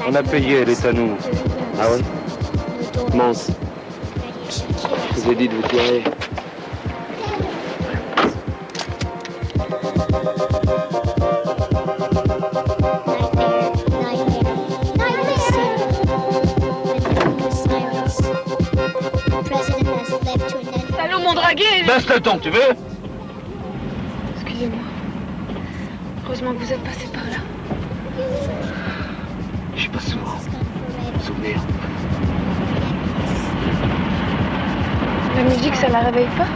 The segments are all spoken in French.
On a payé, elle est à nous. Ah ouais? Mince. Je vous ai dit de vous tirer. Allô, mon dragué! Baisse le ton, tu veux? Excusez-moi. Heureusement que vous êtes passé par là. Je suis pas sourd. Souvenir. La musique, ça la réveille pas?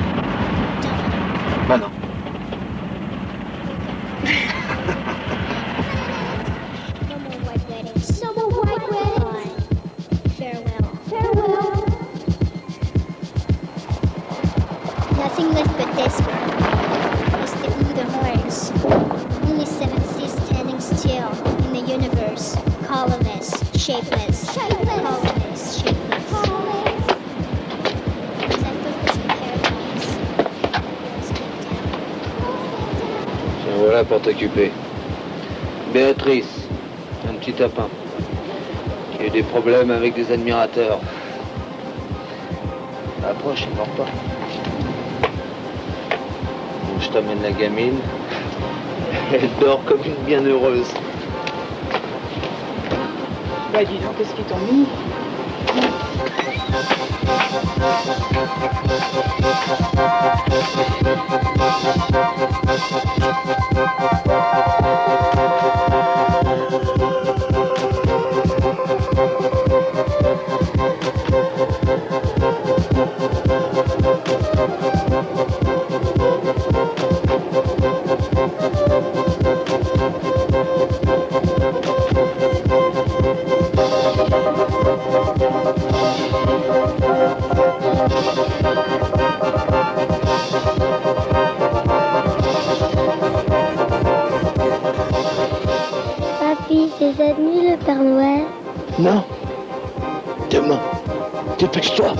Bah non. Nothing left but despair. Mr. Blue the horns. Only seven seas standing still in the universe. Colorless, shapeless, colorless, shapeless. Tiens, voilà pour t'occuper. Béatrice, un petit tapin. Qui a eu des problèmes avec des admirateurs. Approche, ne mord pas. Bon, je t'amène la gamine. Elle dort comme une bienheureuse. Bah dis donc, qu'est-ce qui t'ennuie? Papy, c'est cette nuit le Père Noël? Non. Demain. Dépêche-toi.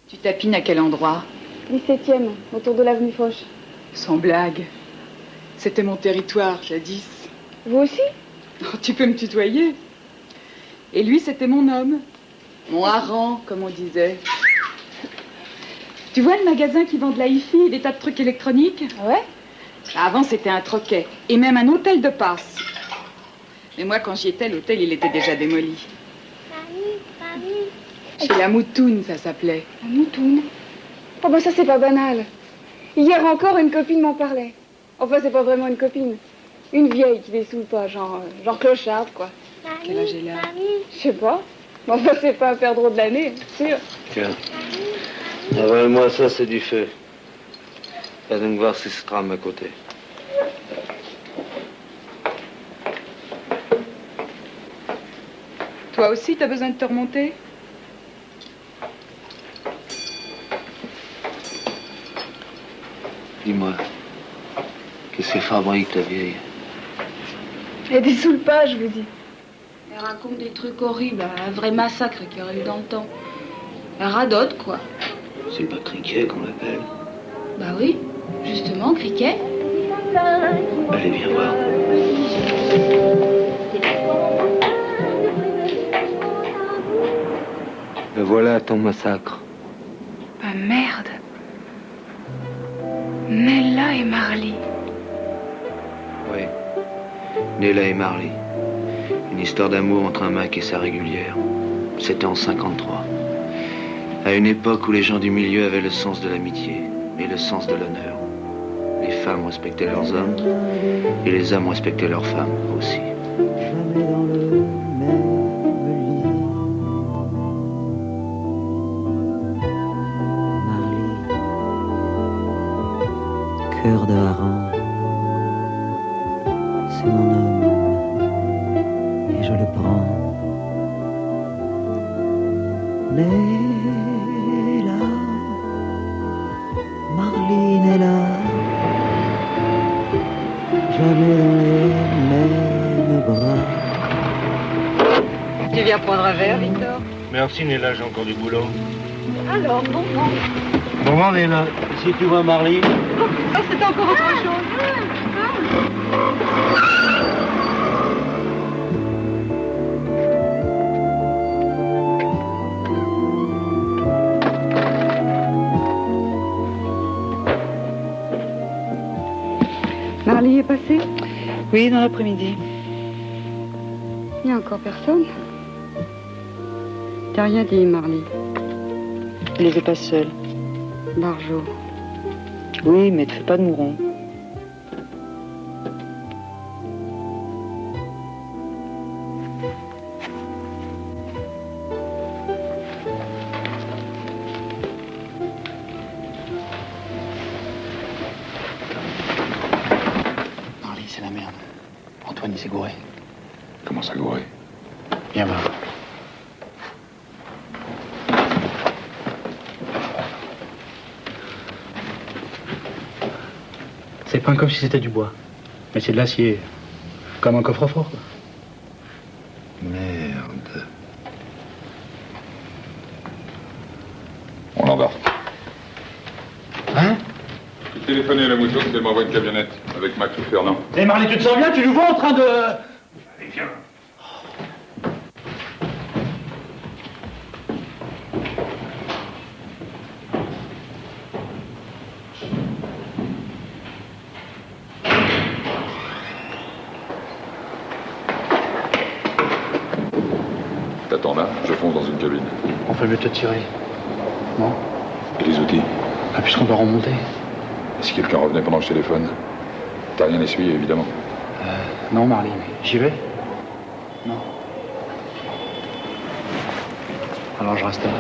Tu tapines à quel endroit? 17e, autour de l'avenue Foch. Sans blague. C'était mon territoire, jadis. Vous aussi? Oh, tu peux me tutoyer. Et lui, c'était mon homme. Mon hareng, comme on disait. Tu vois le magasin qui vend de la hi-fi et des tas de trucs électroniques? Ouais? Avant, c'était un troquet. Et même un hôtel de passe. Mais moi, quand j'y étais, l'hôtel, il était déjà démoli. Chez la Moutoune, ça s'appelait. La Moutoune? Oh ben ça, c'est pas banal. Hier encore, une copine m'en parlait. Enfin, c'est pas vraiment une copine. Une vieille qui dessoule pas, genre clocharde, quoi. Quel âge elle a? Je sais pas. Mais enfin, c'est pas un perdreau de l'année, sûr. Tiens. Avale-moi ça, c'est du feu. Va donc voir si se trame à côté. Toi aussi, t'as besoin de te remonter? Dis-moi, qu'est-ce qu'elle fabrique, ta vieille? Elle dessoule pas, je vous dis. Elle raconte des trucs horribles, un vrai massacre qu'il y aurait eu dans le temps. Elle radote, quoi. C'est pas Criquet qu'on l'appelle? Bah oui, justement, Criquet. Allez, viens voir. Le voilà, ton massacre. Bah merde. Nella et Marley. Oui. Nella et Marley. Une histoire d'amour entre un mec et sa régulière. C'était en 53. À une époque où les gens du milieu avaient le sens de l'amitié et le sens de l'honneur. Les femmes respectaient leurs hommes et les hommes respectaient leurs femmes aussi. Jamais dans le même lit. Marley, cœur de hareng, c'est mon homme et je le prends. Nella, Marlene est là, jamais dans les mêmes bras. Tu viens prendre un verre, Victor? Merci, Néla, j'ai encore du boulot. Alors, bon vent. Bon vent, Néla. Si tu vois Marley... Oh, c'est encore autre chose. Marley est passé? Oui, dans l'après-midi. Il n'y a encore personne. T'as rien dit, Marley. Je les ai pas seuls. Barjo. Oui, mais te fais pas de mouron. Marley, c'est la merde. Antoine, il s'est gouré. Comment ça, gouré? Viens voir. C'est pas comme si c'était du bois. Mais c'est de l'acier. Comme un coffre-fort, quoi. Merde. On l'embarque. Hein? J'ai téléphoné à la moto qu'elle m'envoie une camionnette avec Max ou Fernand. Eh Marley, tu te sens bien? Tu nous vois en train de... Allez, viens. T'attends là, je fonce dans une cabine. On fait mieux de te tirer. Non? Et les outils? Ah, puisqu'on doit remonter. Et si quelqu'un revenait pendant que je téléphone? T'as rien essuyé, évidemment. Non, Marley, mais j'y vais? Non. Alors je reste là.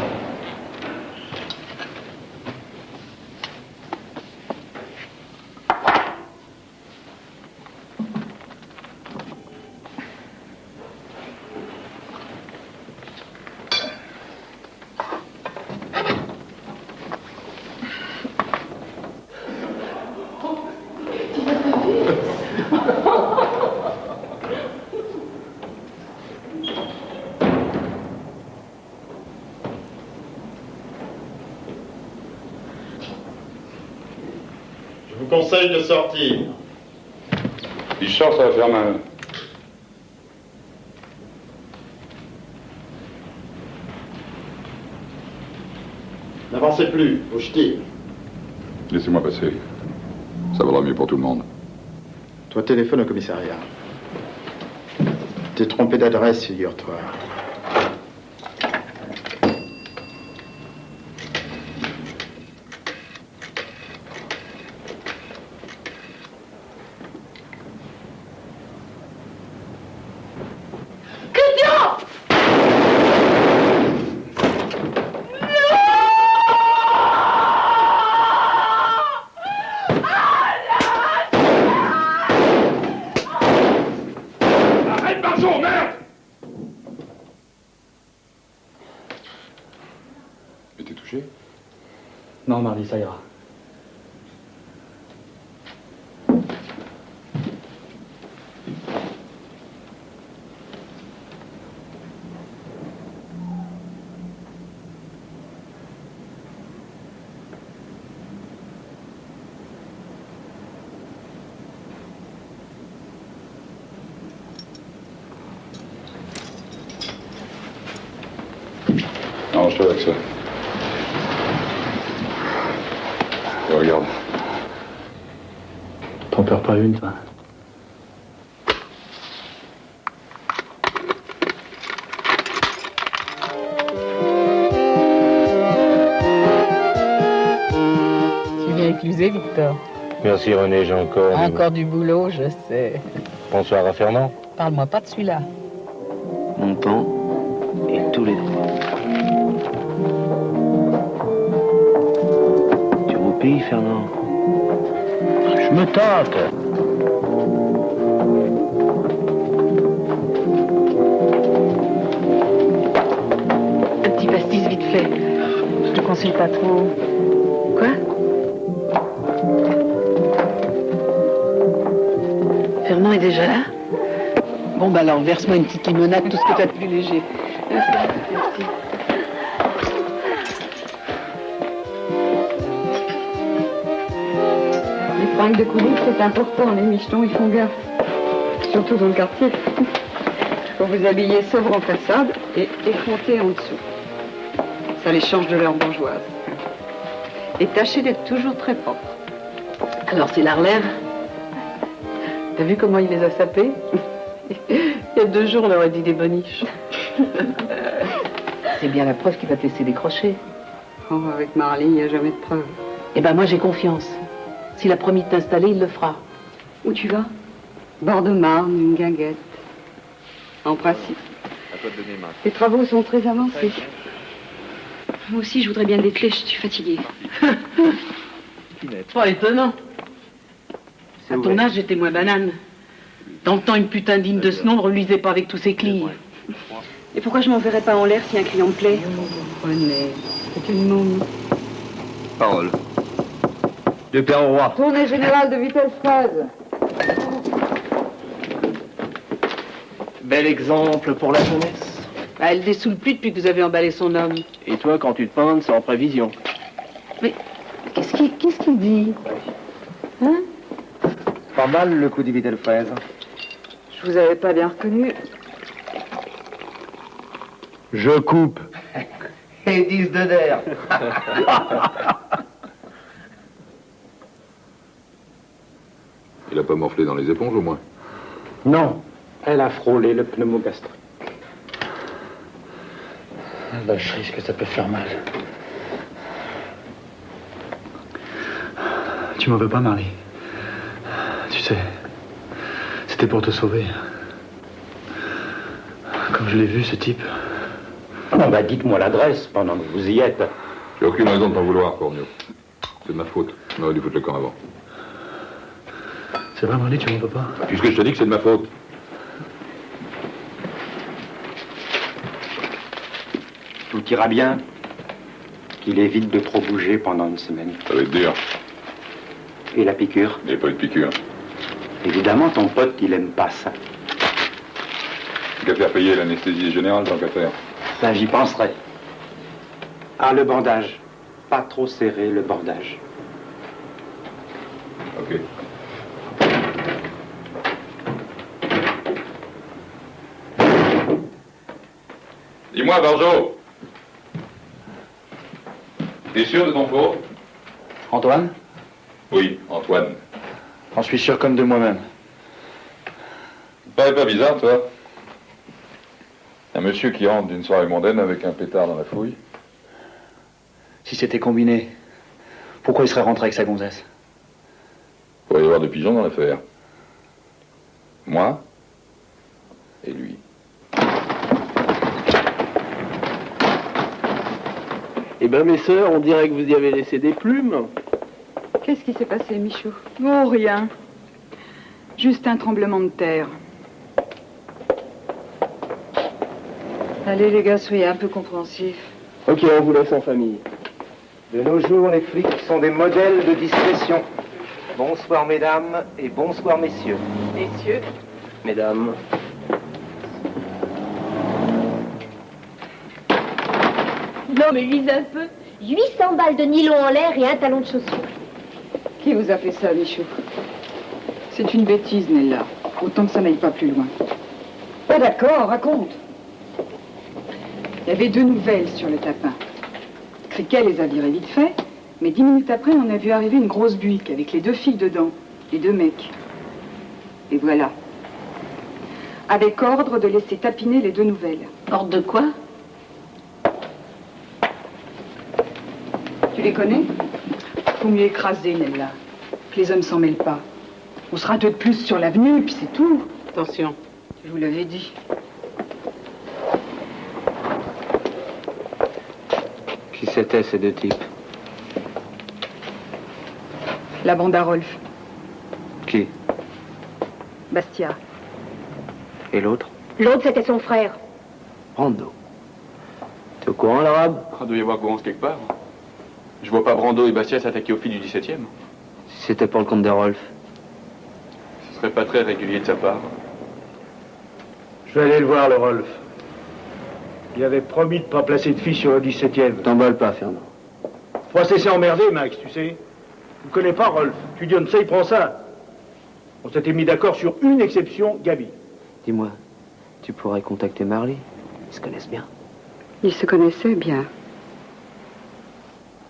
Je vous conseille de sortir. Si je sors, ça va faire mal. N'avancez plus, au ch'ti. Laissez-moi passer. Ça vaudra mieux pour tout le monde. Toi, téléphone au commissariat. T'es trompé d'adresse, figure-toi. Non, Marley, ça ira. Arrange-toi avec ça. Et regarde. T'en perds pas une, toi. Tu viens écluser, Victor. Merci, René, j'ai encore... Encore du boulot, je sais. Bonsoir à Fernand. Parle-moi pas de celui-là. Mon pan et tous les droits. Tu roupilles, Fernand? Je me tente. Un petit pastis vite fait. Je te conseille pas trop. Quoi? Fernand est déjà là? Bon, bah alors, verse-moi une petite limonade, tout ce que t'as de plus léger. Merci. manque de coulisses, c'est important. Les michetons, ils font gaffe. Surtout dans le quartier. Faut vous habiller sobre en façade et effronter en dessous. Ça les change de leur bourgeoise. Et tâchez d'être toujours très propre. Alors c'est la relève. T'as vu comment il les a sapés? Il y a 2 jours, on aurait dit des boniches. C'est bien la preuve qu'il va te laisser décrocher. Oh, avec Marley, il n'y a jamais de preuve. Eh ben moi j'ai confiance. S'il a promis de t'installer, il le fera. Où tu vas? Bord de Marne, une guinguette. En principe. À toi de donner, Marc. Les travaux sont très avancés. Moi aussi, je voudrais bien dételer, je suis fatiguée. Pas étonnant. À ton âge, j'étais moins banane. Dans le temps, une putain digne de ce nom ne reluisait pas avec tous ses clients. Et pourquoi je m'enverrais pas en l'air si un client me plaît? René, c'est une momie. Parole. De Père au Roi. Tournée générale de vitesse 13. Bel exemple pour la jeunesse. Bah, elle dessoule plus depuis que vous avez emballé son homme. Et toi, quand tu te pendes, c'est en prévision. Mais qu'est-ce qu'il dit? Hein? Pas mal le coup du Vittel fraise. Je vous avais pas bien reconnu. Je coupe. Et 10 de d'air. Il a pas morflé dans les éponges au moins? Non, elle a frôlé le pneumogastrique. Vacherie, que ça peut faire mal. Tu m'en veux pas, Marie? Tu sais, c'était pour te sauver. Comme je l'ai vu, ce type. Oh, bah dites-moi l'adresse pendant que vous y êtes. J'ai aucune raison de t'en vouloir, Cornio. C'est de ma faute. On aurait dû foutre le camp avant. C'est vrai, Marie, tu m'en veux pas? Puisque je te dis que c'est de ma faute. Tout ira bien. Qu'il évite de trop bouger pendant une semaine. Ça va être dur. Et la piqûre? Il n'y a pas eu de piqûre. Évidemment, ton pote, il aime pas ça. Qu'à faire payer l'anesthésie générale, tant qu'à faire. Ça, j'y penserai. Ah, le bandage. Pas trop serré, le bordage. Ok. Dis-moi, Barjo. T'es sûr de ton faux? Antoine? Oui, Antoine. J'en suis sûr comme de moi-même. Ça paraît pas bizarre, toi? Un monsieur qui rentre d'une soirée mondaine avec un pétard dans la fouille. Si c'était combiné, pourquoi il serait rentré avec sa gonzesse? Il pourrait y avoir des pigeons dans l'affaire. Moi et lui. Eh ben, mes sœurs, on dirait que vous y avez laissé des plumes. Qu'est-ce qui s'est passé, Michou? Oh, rien. Juste un tremblement de terre. Allez, les gars, soyez un peu compréhensifs. Ok, on vous laisse en famille. De nos jours, les flics sont des modèles de discrétion. Bonsoir, mesdames, et bonsoir, messieurs. Messieurs. Mesdames. Non, mais lise un peu. 800 balles de nylon en l'air et un talon de chaussure. Qui vous a fait ça, Michou? C'est une bêtise, Nella. Autant que ça n'aille pas plus loin. Ah d'accord, raconte. Il y avait 2 nouvelles sur le tapin. Criquet les a virées vite fait, mais 10 minutes après, on a vu arriver une grosse buick avec les 2 filles dedans, les 2 mecs. Et voilà. Avec ordre de laisser tapiner les 2 nouvelles. Ordre de quoi? Tu les connais? Faut mieux écraser, Nella. Que les hommes s'en mêlent pas. On sera 2 de plus sur l'avenue, puis c'est tout. Attention. Je vous l'avais dit. Qui c'étaient ces 2 types? La bande à Rolf. Qui? Bastia. Et l'autre? L'autre, c'était son frère. Brando. T'es au courant, l'arabe? Il doit y avoir courance quelque part. Je vois pas Brando et Bastia s'attaquer aux filles du 17e. Si c'était pour le compte de Rolf. Ce serait pas très régulier de sa part. Je vais aller le voir, le Rolf. Il avait promis de pas placer de filles sur le 17e. T'emballes pas, Fernand. Faut cesser emmerder, Max, tu sais. Tu connais pas, Rolf. Tu donnes ça, il prend ça. On s'était mis d'accord sur une exception, Gaby. Dis-moi, tu pourrais contacter Marley. Ils se connaissent bien. Ils se connaissaient bien.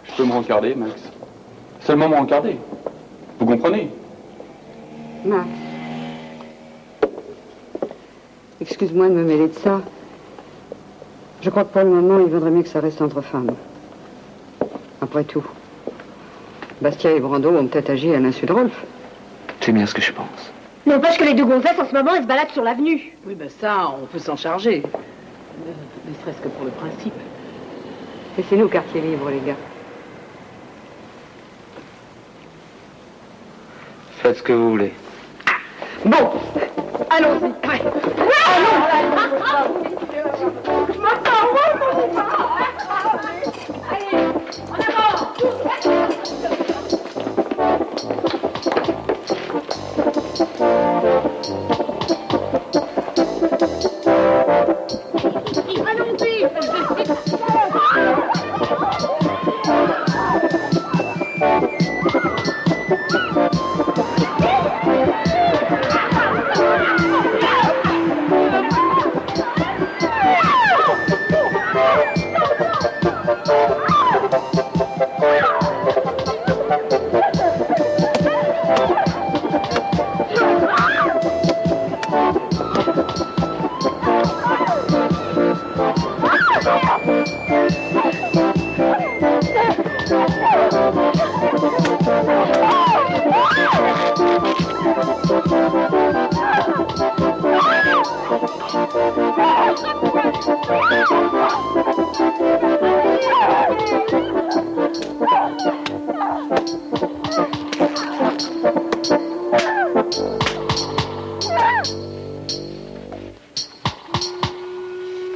Je peux me rencarder, Max. Seulement me rencarder. Vous comprenez? Max. Excuse-moi de me mêler de ça. Je crois que pour le moment, il vaudrait mieux que ça reste entre femmes. Après tout, Bastia et Brando ont peut-être agi à l'insu de Rolf. C'est bien ce que je pense. N'empêche que les deux gonzesses, en ce moment, elles se baladent sur l'avenue. Oui, ben ça, on peut s'en charger. Ne serait-ce que pour le principe. Laissez-nous quartier libre, les gars. Faites ce que vous voulez. Bon, allons-y. Ouais. Je m'entends, allez, en avant.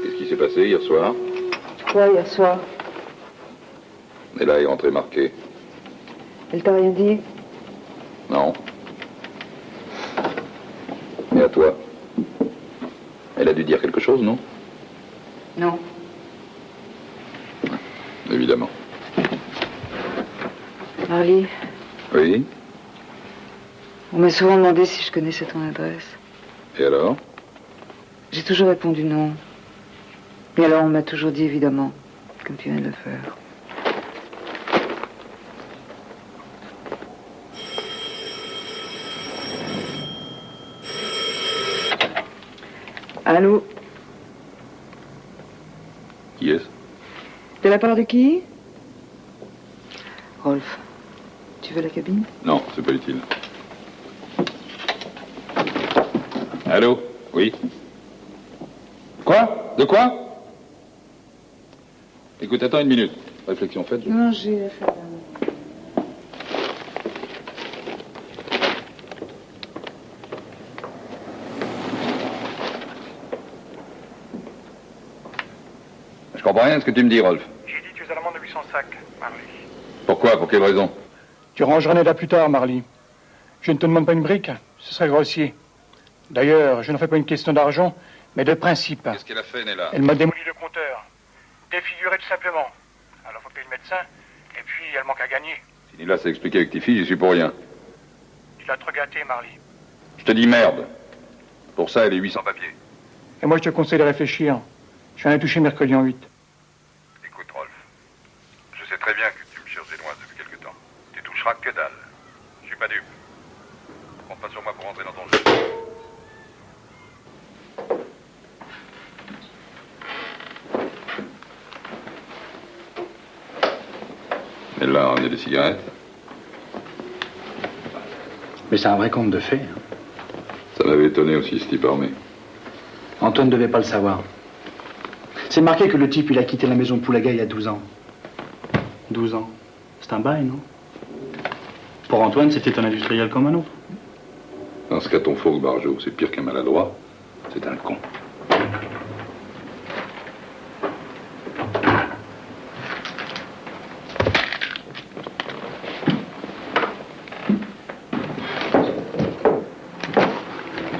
Qu'est-ce qui s'est passé hier soir? Quoi, hier soir? Et là est rentré marqué. Elle t'a rien dit? Non. Et à toi? Elle a dû dire quelque chose, non? Non. Évidemment. Marley, Oui? on m'a souvent demandé si je connaissais ton adresse. Et alors? J'ai toujours répondu non. Et alors on m'a toujours dit évidemment, comme tu viens de le faire. Allô? Qui est-ce? De la part de qui? Rolf, tu veux la cabine? Non, c'est pas utile. Allô? Oui? Quoi? De quoi? Écoute, attends une minute. Réflexion faite. Non, j'ai affaire à Je comprends rien de ce que tu me dis, Rolf. J'ai dit tu es à l'amende de 800 sacs, Marley. Pourquoi? Pour quelle raison? Tu rangeras Nella plus tard, Marley. Je ne te demande pas une brique, ce serait grossier. D'ailleurs, je n'en fais pas une question d'argent, mais de principe. Qu'est-ce qu'elle a fait, Nella? Elle m'a démoli le compteur. Défiguré tout simplement. Alors faut payer le médecin, et puis elle manque à gagner. Si Nella s'est expliqué avec tes filles, j'y suis pour rien. Tu l'as trop gâté, Marley. Je te dis merde. Pour ça, elle est 800 papiers. Et moi, je te conseille de réfléchir. Je viens de toucher mercredi en 8. Écoute, Rolf, je sais très bien que tu me cherches des noises depuis quelque temps. Tu toucheras que dalle. Je suis pas dupe. Compte pas sur moi pour rentrer dans ton jeu. Et là, on est des cigarettes. Mais c'est un vrai conte de fées. Ça m'avait étonné aussi, ce type armé. Antoine ne devait pas le savoir. C'est marqué que le type, il a quitté la maison Poulaga il y a 12 ans. 12 ans. C'est un bail, non? Pour Antoine, c'était un industriel comme un autre. Dans ce cas, ton faux Barjot, c'est pire qu'un maladroit. C'est un con.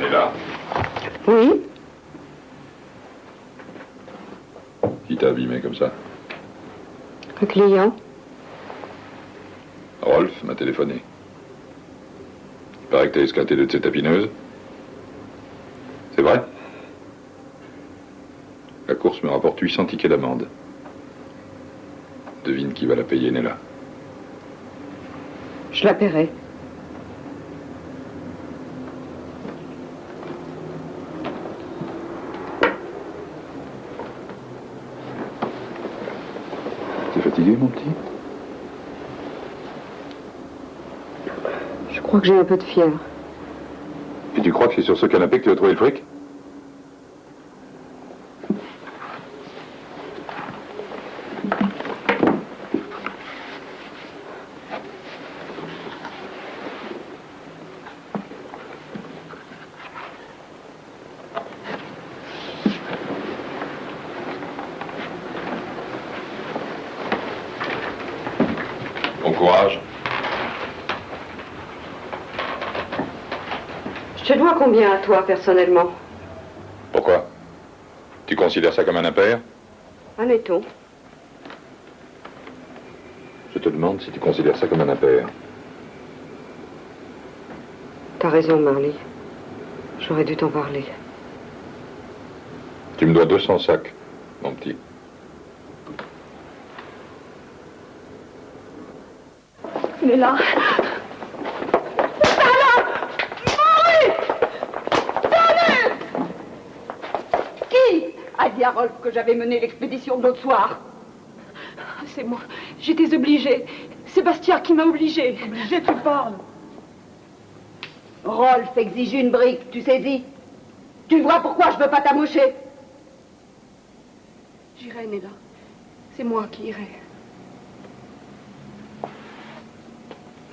Et là, Oui? qui t'a abîmé comme ça? Le client? Rolf m'a téléphoné. Il paraît que t'as esclaté deux de ces tapineuses. C'est vrai? La course me rapporte 800 tickets d'amende. Devine qui va la payer, Nella. Je la paierai. T'es fatigué, mon petit? Je crois que j'ai un peu de fièvre. Et tu crois que c'est sur ce canapé que tu as trouvé le fric? Bon courage. Je te dois combien à toi, personnellement? Pourquoi? Tu considères ça comme un impair? Admettons. Je te demande si tu considères ça comme un impair. T'as raison, Marley. J'aurais dû t'en parler. Tu me dois 200 sacs, mon petit. Il est là. Qui a dit à Rolf que j'avais mené l'expédition de l'autre soir? C'est moi. J'étais obligée. Sébastien qui m'a obligée. Obligée, tu parles. Rolf exige une brique, tu saisis? Tu vois pourquoi je veux pas t'amocher? J'irai, Nella. C'est moi qui irai.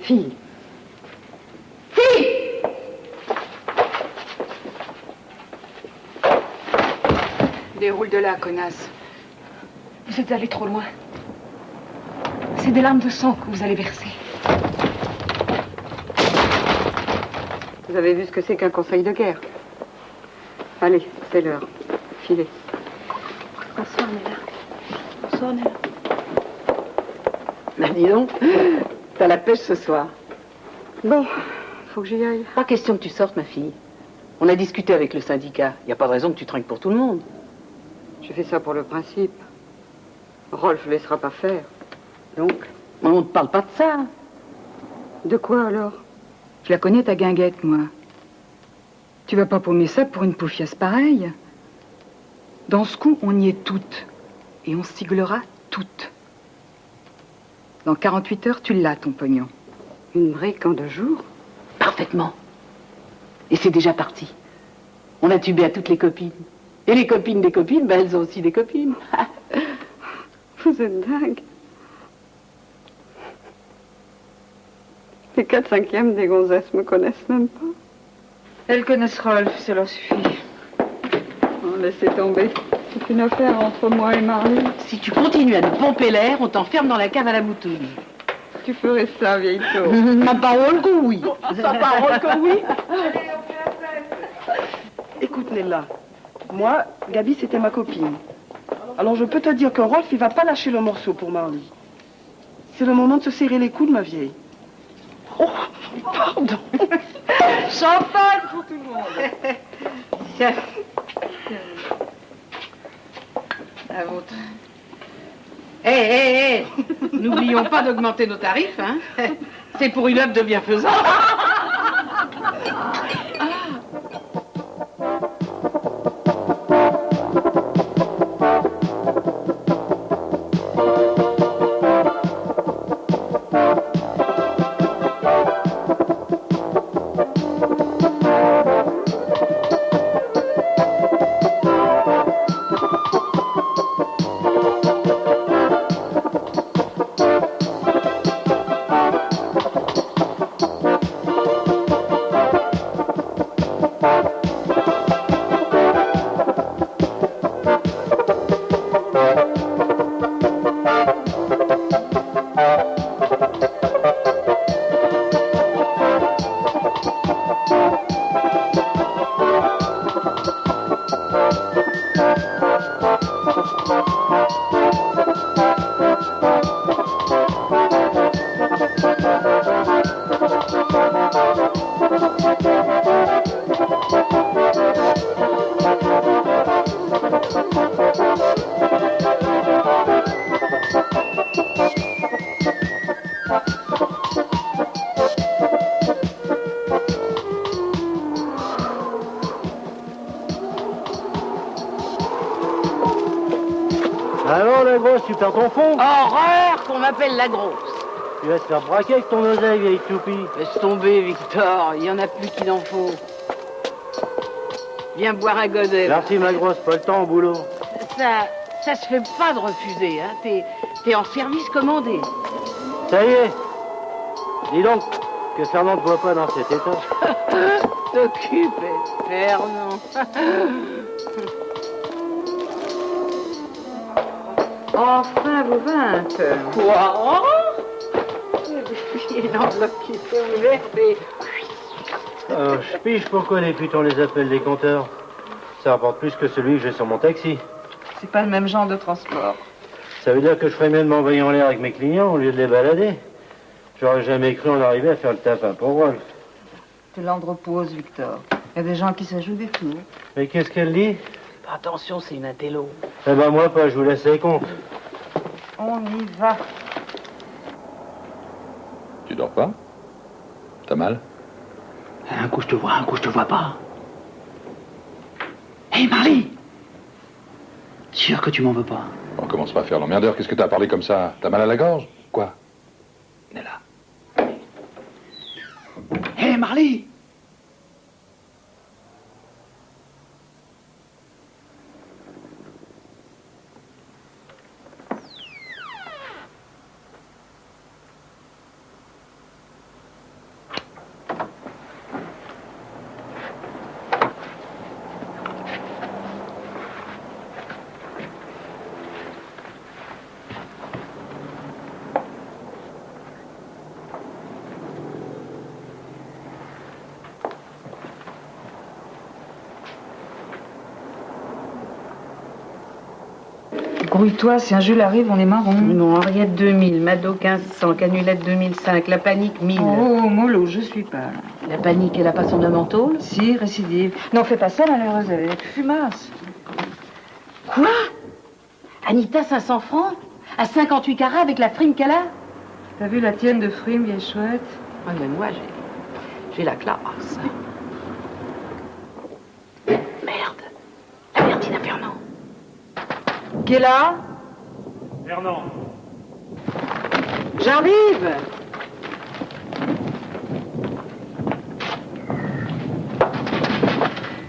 Fille. Fille! Déroule de là, connasse. Vous êtes allé trop loin. C'est des larmes de sang que vous allez verser. Vous avez vu ce que c'est qu'un conseil de guerre? Allez, c'est l'heure. Filez. Bonsoir, Nella. Bonsoir, Nella. Ben dis donc, t'as la pêche ce soir. Bon, faut que j'y aille. Pas question que tu sortes, ma fille. On a discuté avec le syndicat. Il n'y a pas de raison que tu trinques pour tout le monde. J'ai fait ça pour le principe. Rolf ne laissera pas faire. Donc? On ne te parle pas de ça. De quoi alors? Je la connais, ta guinguette, moi. Tu vas pas paumer ça pour une poufiasse pareille. Dans ce coup, on y est toutes. Et on siglera toutes. Dans 48 heures, tu l'as, ton pognon. Une brique en 2 jours? Parfaitement. Et c'est déjà parti. On a tubé à toutes les copines. Et les copines des copines, ben elles ont aussi des copines. Vous êtes dingue. Les 4/5 des gonzesses me connaissent même pas. Elles connaissent Rolf, cela suffit. Oh, laissez tomber. C'est une affaire entre moi et Marley. Si tu continues à nous pomper l'air, on t'enferme dans la cave à la moutoune. Tu ferais ça, vieille taupe. Ma parole que oui. Sa parole que oui. Écoute, Nella, moi, Gabi, c'était ma copine. Alors je peux te dire que Rolf, il va pas lâcher le morceau pour Marley. C'est le moment de se serrer les coudes, ma vieille. Oh, pardon. Champagne pour tout le monde. Tiens. La vôtre. Hé, n'oublions pas d'augmenter nos tarifs, hein. C'est pour une œuvre de bienfaisance. bosse, tu perds ton fond. Horreur qu'on m'appelle la grosse. Tu vas te faire braquer avec ton oseille, vieille toupie. Laisse tomber, Victor. Il y en a plus qu'il en faut. Viens boire un godet. Merci, ma grosse, pas le temps au boulot. Ça se fait pas de refuser, hein. T'es en service commandé. Ça y est. Dis donc que Fernand ne te voit pas dans cet état. T'occupe, Fernand. Enfin, vos 20. Quoi? Il y a une enveloppe qui s'est ouverte et... Je pige pourquoi les putes on les appelle des compteurs. Ça rapporte plus que celui que j'ai sur mon taxi. C'est pas le même genre de transport. Ça veut dire que je ferais mieux de m'envoyer en l'air avec mes clients au lieu de les balader. J'aurais jamais cru en arriver à faire le tapin pour Rolf. Tu l'androposes, Victor. Il y a des gens qui s'ajoutent des tours. Mais qu'est-ce qu'elle dit? Attention, c'est une intello. Eh ben moi pas, je vous laisse les comptes. On y va. Tu dors pas? T'as mal? Un coup je te vois, un coup je te vois pas. Hé, Marie! Sûr que tu m'en veux pas? On commence pas à faire l'emmerdeur. Qu'est-ce que t'as parlé comme ça? T'as mal à la gorge? Quoi? Nella. Hé, Marley! Grouille-toi, si un Jules arrive, on est marron. Non, Henriette 2000, Mado 1500, Canulette 2005, La Panique 1000. Oh, mollo, je suis pas. La Panique, elle a pas son nom en tôle? Si, récidive. Non, fais pas ça, malheureuse, elle est fumasse. Quoi? Anita, 500 francs? À 58 carats avec la frime qu'elle a? T'as vu la tienne de frime, vieille chouette? Ah, mais moi, j'ai la classe. Merde. La Bertine à Fernand. Qui est là? Fernand. J'arrive.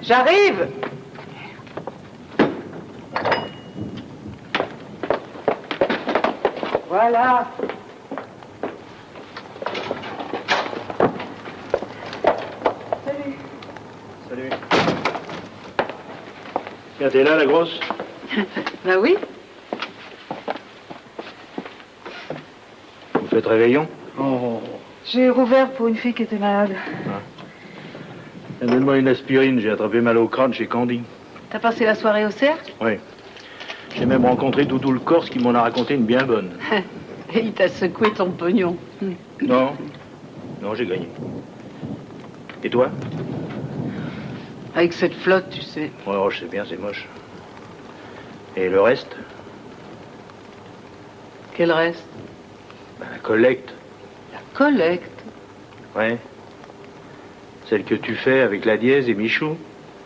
J'arrive. Voilà. Salut. Salut. Tiens, t'es là, la grosse? Bah oui. Vous faites réveillon? Oh. J'ai rouvert pour une fille qui était malade. Donne-moi une aspirine, j'ai attrapé mal au crâne chez Candy. T'as passé la soirée au cercle? Oui. J'ai même rencontré Doudou le Corse qui m'en a raconté une bien bonne. Et il t'a secoué ton pognon. Non. Non, j'ai gagné. Et toi? Avec cette flotte, tu sais. Oh, je sais bien, c'est moche. Et le reste? Quel reste? Ben, la collecte. La collecte? Ouais. Celle que tu fais avec la Dièse et Michou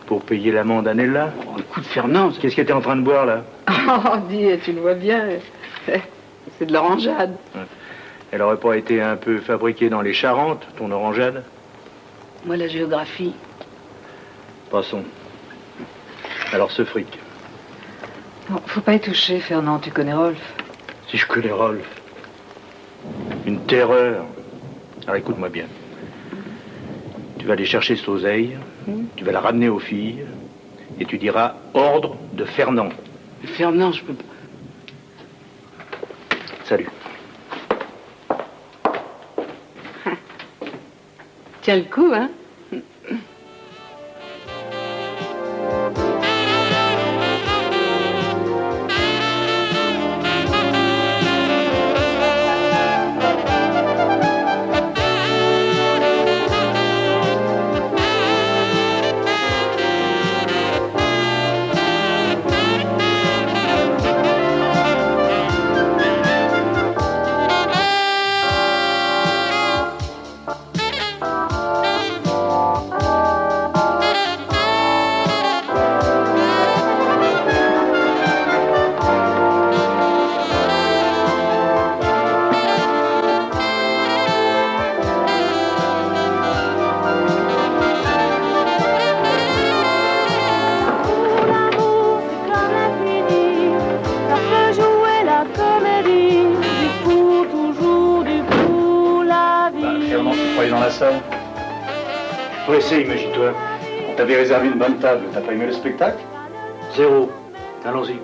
pour payer l'amende à Nella. Oh, écoute, Fernand. Qu'est-ce que t'es en train de boire, là? Oh, dis, tu le vois bien. C'est de l'orangeade. Elle aurait pas été un peu fabriquée dans les Charentes, ton orangeade? Moi, la géographie. Passons. Alors, ce fric. Non, faut pas y toucher, Fernand, tu connais Rolf. Si je connais Rolf. Une terreur. Alors, écoute-moi bien. Tu vas aller chercher cette oseille, tu vas la ramener aux filles, et tu diras ordre de Fernand. Fernand, je peux pas. Salut. Tiens le coup, hein? ça? Pressé, imagine-toi. On t'avait réservé une bonne table. T'as pas aimé le spectacle? Zéro. Allons-y.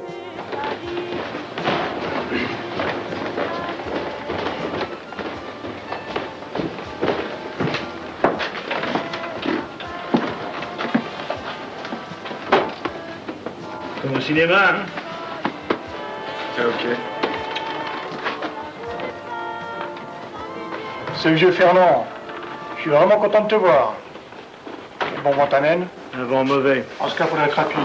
Comme au cinéma, hein? C'est ok. C'est le vieux Fernand. Je suis vraiment content de te voir. Quel bon vent t'amène? Un vent mauvais. En ce cas, faudrait être rapide.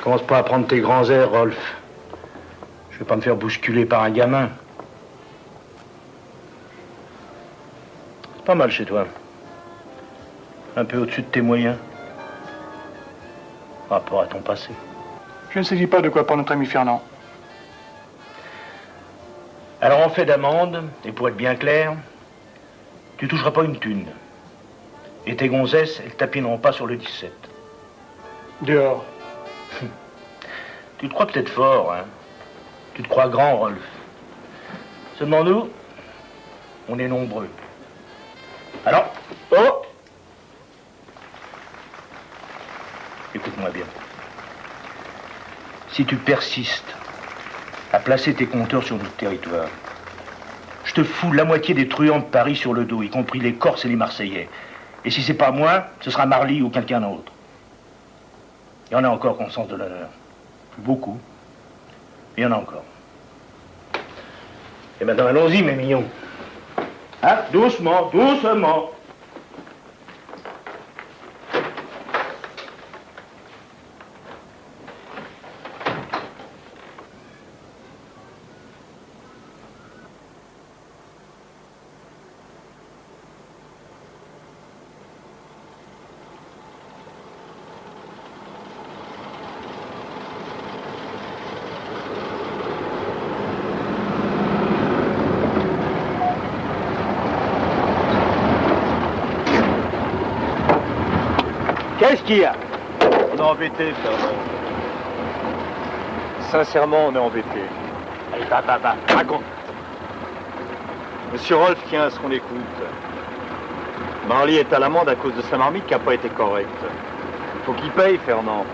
Commence pas à prendre tes grands airs, Rolf. Je vais pas me faire bousculer par un gamin. C'est pas mal chez toi. Un peu au-dessus de tes moyens. Par rapport à ton passé. Je ne saisis pas de quoi pour notre ami Fernand. Alors on fait d'amende, et pour être bien clair, tu toucheras pas une thune. Et tes gonzesses, elles tapineront pas sur le 17. Dehors. Tu te crois peut-être fort, hein? Tu te crois grand, Rolf. Seulement nous, on est nombreux. Alors, oh! Écoute-moi bien. Si tu persistes à placer tes compteurs sur notre territoire, je te fous la moitié des truands de Paris sur le dos, y compris les Corses et les Marseillais. Et si c'est pas moi, ce sera Marly ou quelqu'un d'autre. Il y en a encore qui ont le sens de l'honneur. Beaucoup. Il y en a encore. Et maintenant, allons-y, mes mignons. Hein? Doucement, doucement. Qu'est-ce qu'il y a? On est embêté, Fernand. Sincèrement, on est embêté. Allez, raconte. Monsieur Rolf tient à ce qu'on écoute. Marly est à l'amende à cause de sa marmite qui n'a pas été correcte. Il faut qu'il paye, Fernand.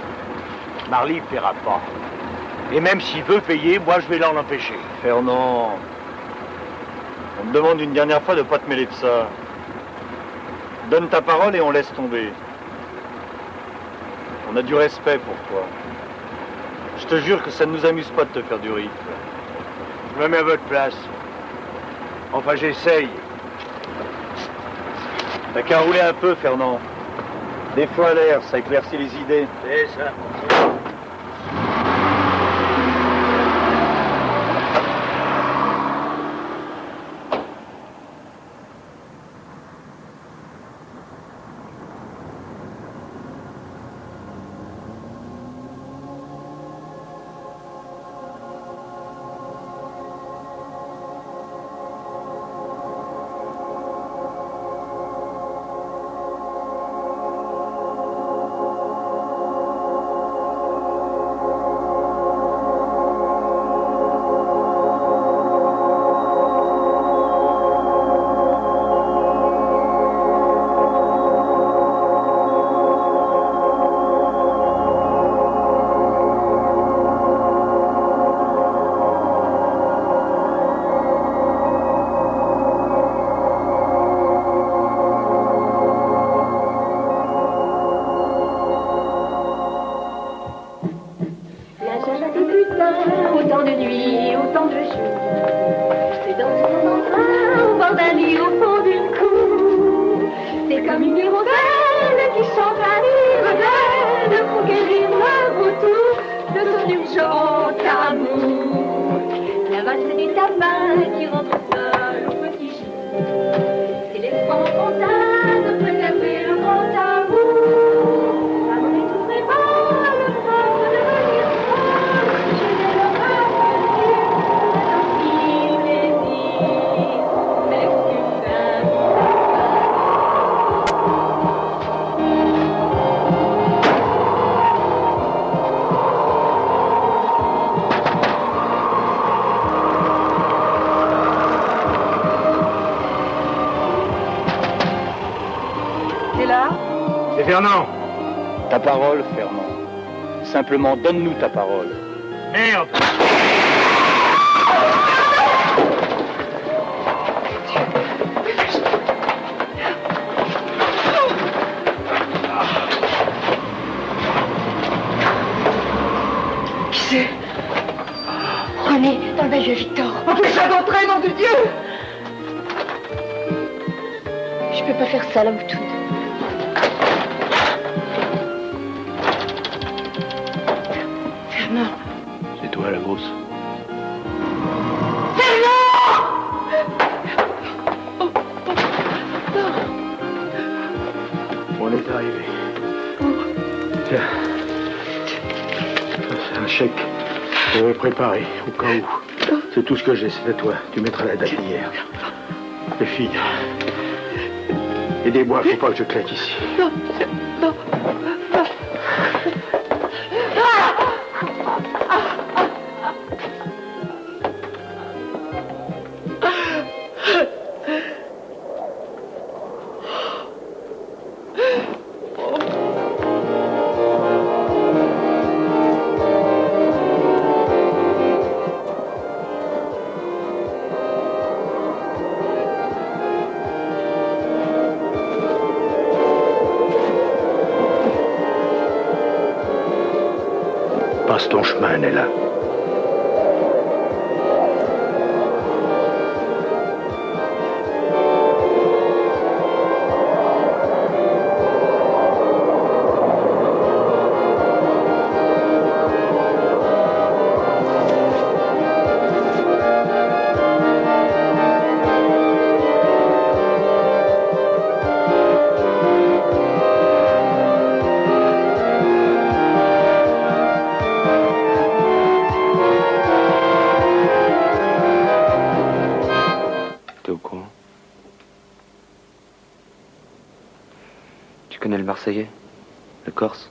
Marly ne paiera pas. Et même s'il veut payer, moi je vais l'en empêcher. Fernand, on te demande une dernière fois de ne pas te mêler de ça. Donne ta parole et on laisse tomber. On a du respect pour toi. Je te jure que ça ne nous amuse pas de te faire du rifle. Je me mets à votre place. Enfin, j'essaye. T'as qu'à rouler un peu, Fernand. Des fois à l'air, ça éclaircit les idées. C'est ça. Autant de nuits, autant de jours. C'est dans un endroit, au bord d'un lit, au fond d'une cour. C'est comme une hirondelle qui chante à l'hirondelle pour guérir le vautour de son urgent amour. La valse des tapins qui rentre seul au petit jour. C'est l'espoir fontaine de préserver le grand amour. Après tout prévoir le temps de devenir folle. Gêner le Fernand! Ta parole, Fernand. Simplement, donne-nous ta parole. Merde! Qui c'est? René, dans le vieux Victor. Empêche-la d'entrer, nom de Dieu! Je peux pas faire ça, la moutoune. Fernand. C'est toi, la grosse. On est arrivé. Tiens. C'est un chèque. J'avais préparé, au cas où. C'est tout ce que j'ai, c'est à toi. Tu mettras la date d'hier. Les filles. Aidez-moi, faut pas que je claque ici. Non, non. Passe ton chemin, Nella. Le Marseillais, le Corse,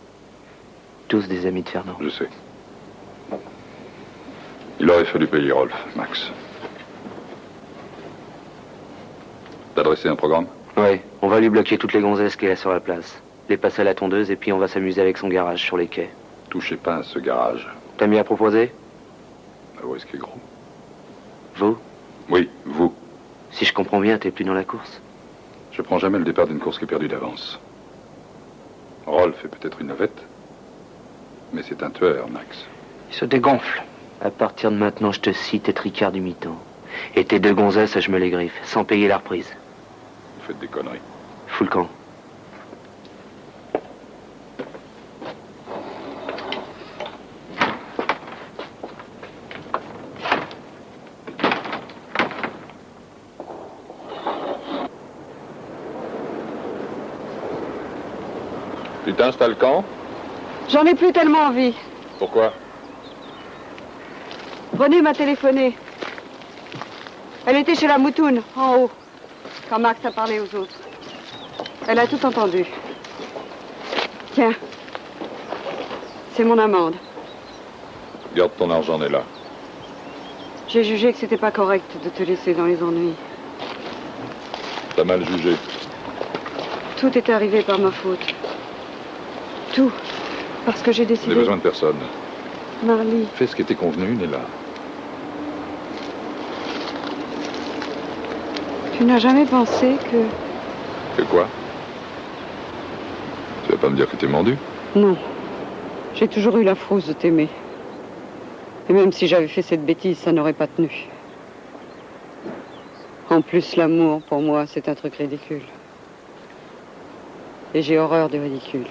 tous des amis de Fernand. Je sais. Il aurait fallu payer Rolf, Max. T'as dressé un programme? Oui, on va lui bloquer toutes les gonzesses qu'il a sur la place. Les passer à la tondeuse et puis on va s'amuser avec son garage sur les quais. Touchez pas à ce garage. T'as mieux à proposer? Où est-ce qu'il est gros? Vous? Oui, vous. Si je comprends bien, t'es plus dans la course. Je prends jamais le départ d'une course qui est perdue d'avance. Rolf est peut-être une navette, mais c'est un tueur, Max. Il se dégonfle. À partir de maintenant, je te cite tes tricards du mi-temps. Et tes deux gonzesses, je me les griffe, sans payer la reprise. Vous faites des conneries. Fous le camp. Tu t'installes quand? J'en ai plus tellement envie. Pourquoi? René m'a téléphoné. Elle était chez la moutoune, en haut, quand Max a parlé aux autres. Elle a tout entendu. Tiens, c'est mon amende. Garde ton argent, Nella. J'ai jugé que c'était pas correct de te laisser dans les ennuis. T'as mal jugé. Tout est arrivé par ma faute. Tout. Parce que j'ai J'ai décidé... besoin de personne. Marly. Fais ce qui était convenu, Nella. Tu n'as jamais pensé que... Que quoi? Tu vas pas me dire que t'es vendu? Non. J'ai toujours eu la frousse de t'aimer. Et même si j'avais fait cette bêtise, ça n'aurait pas tenu. En plus, l'amour, pour moi, c'est un truc ridicule. Et j'ai horreur du ridicule.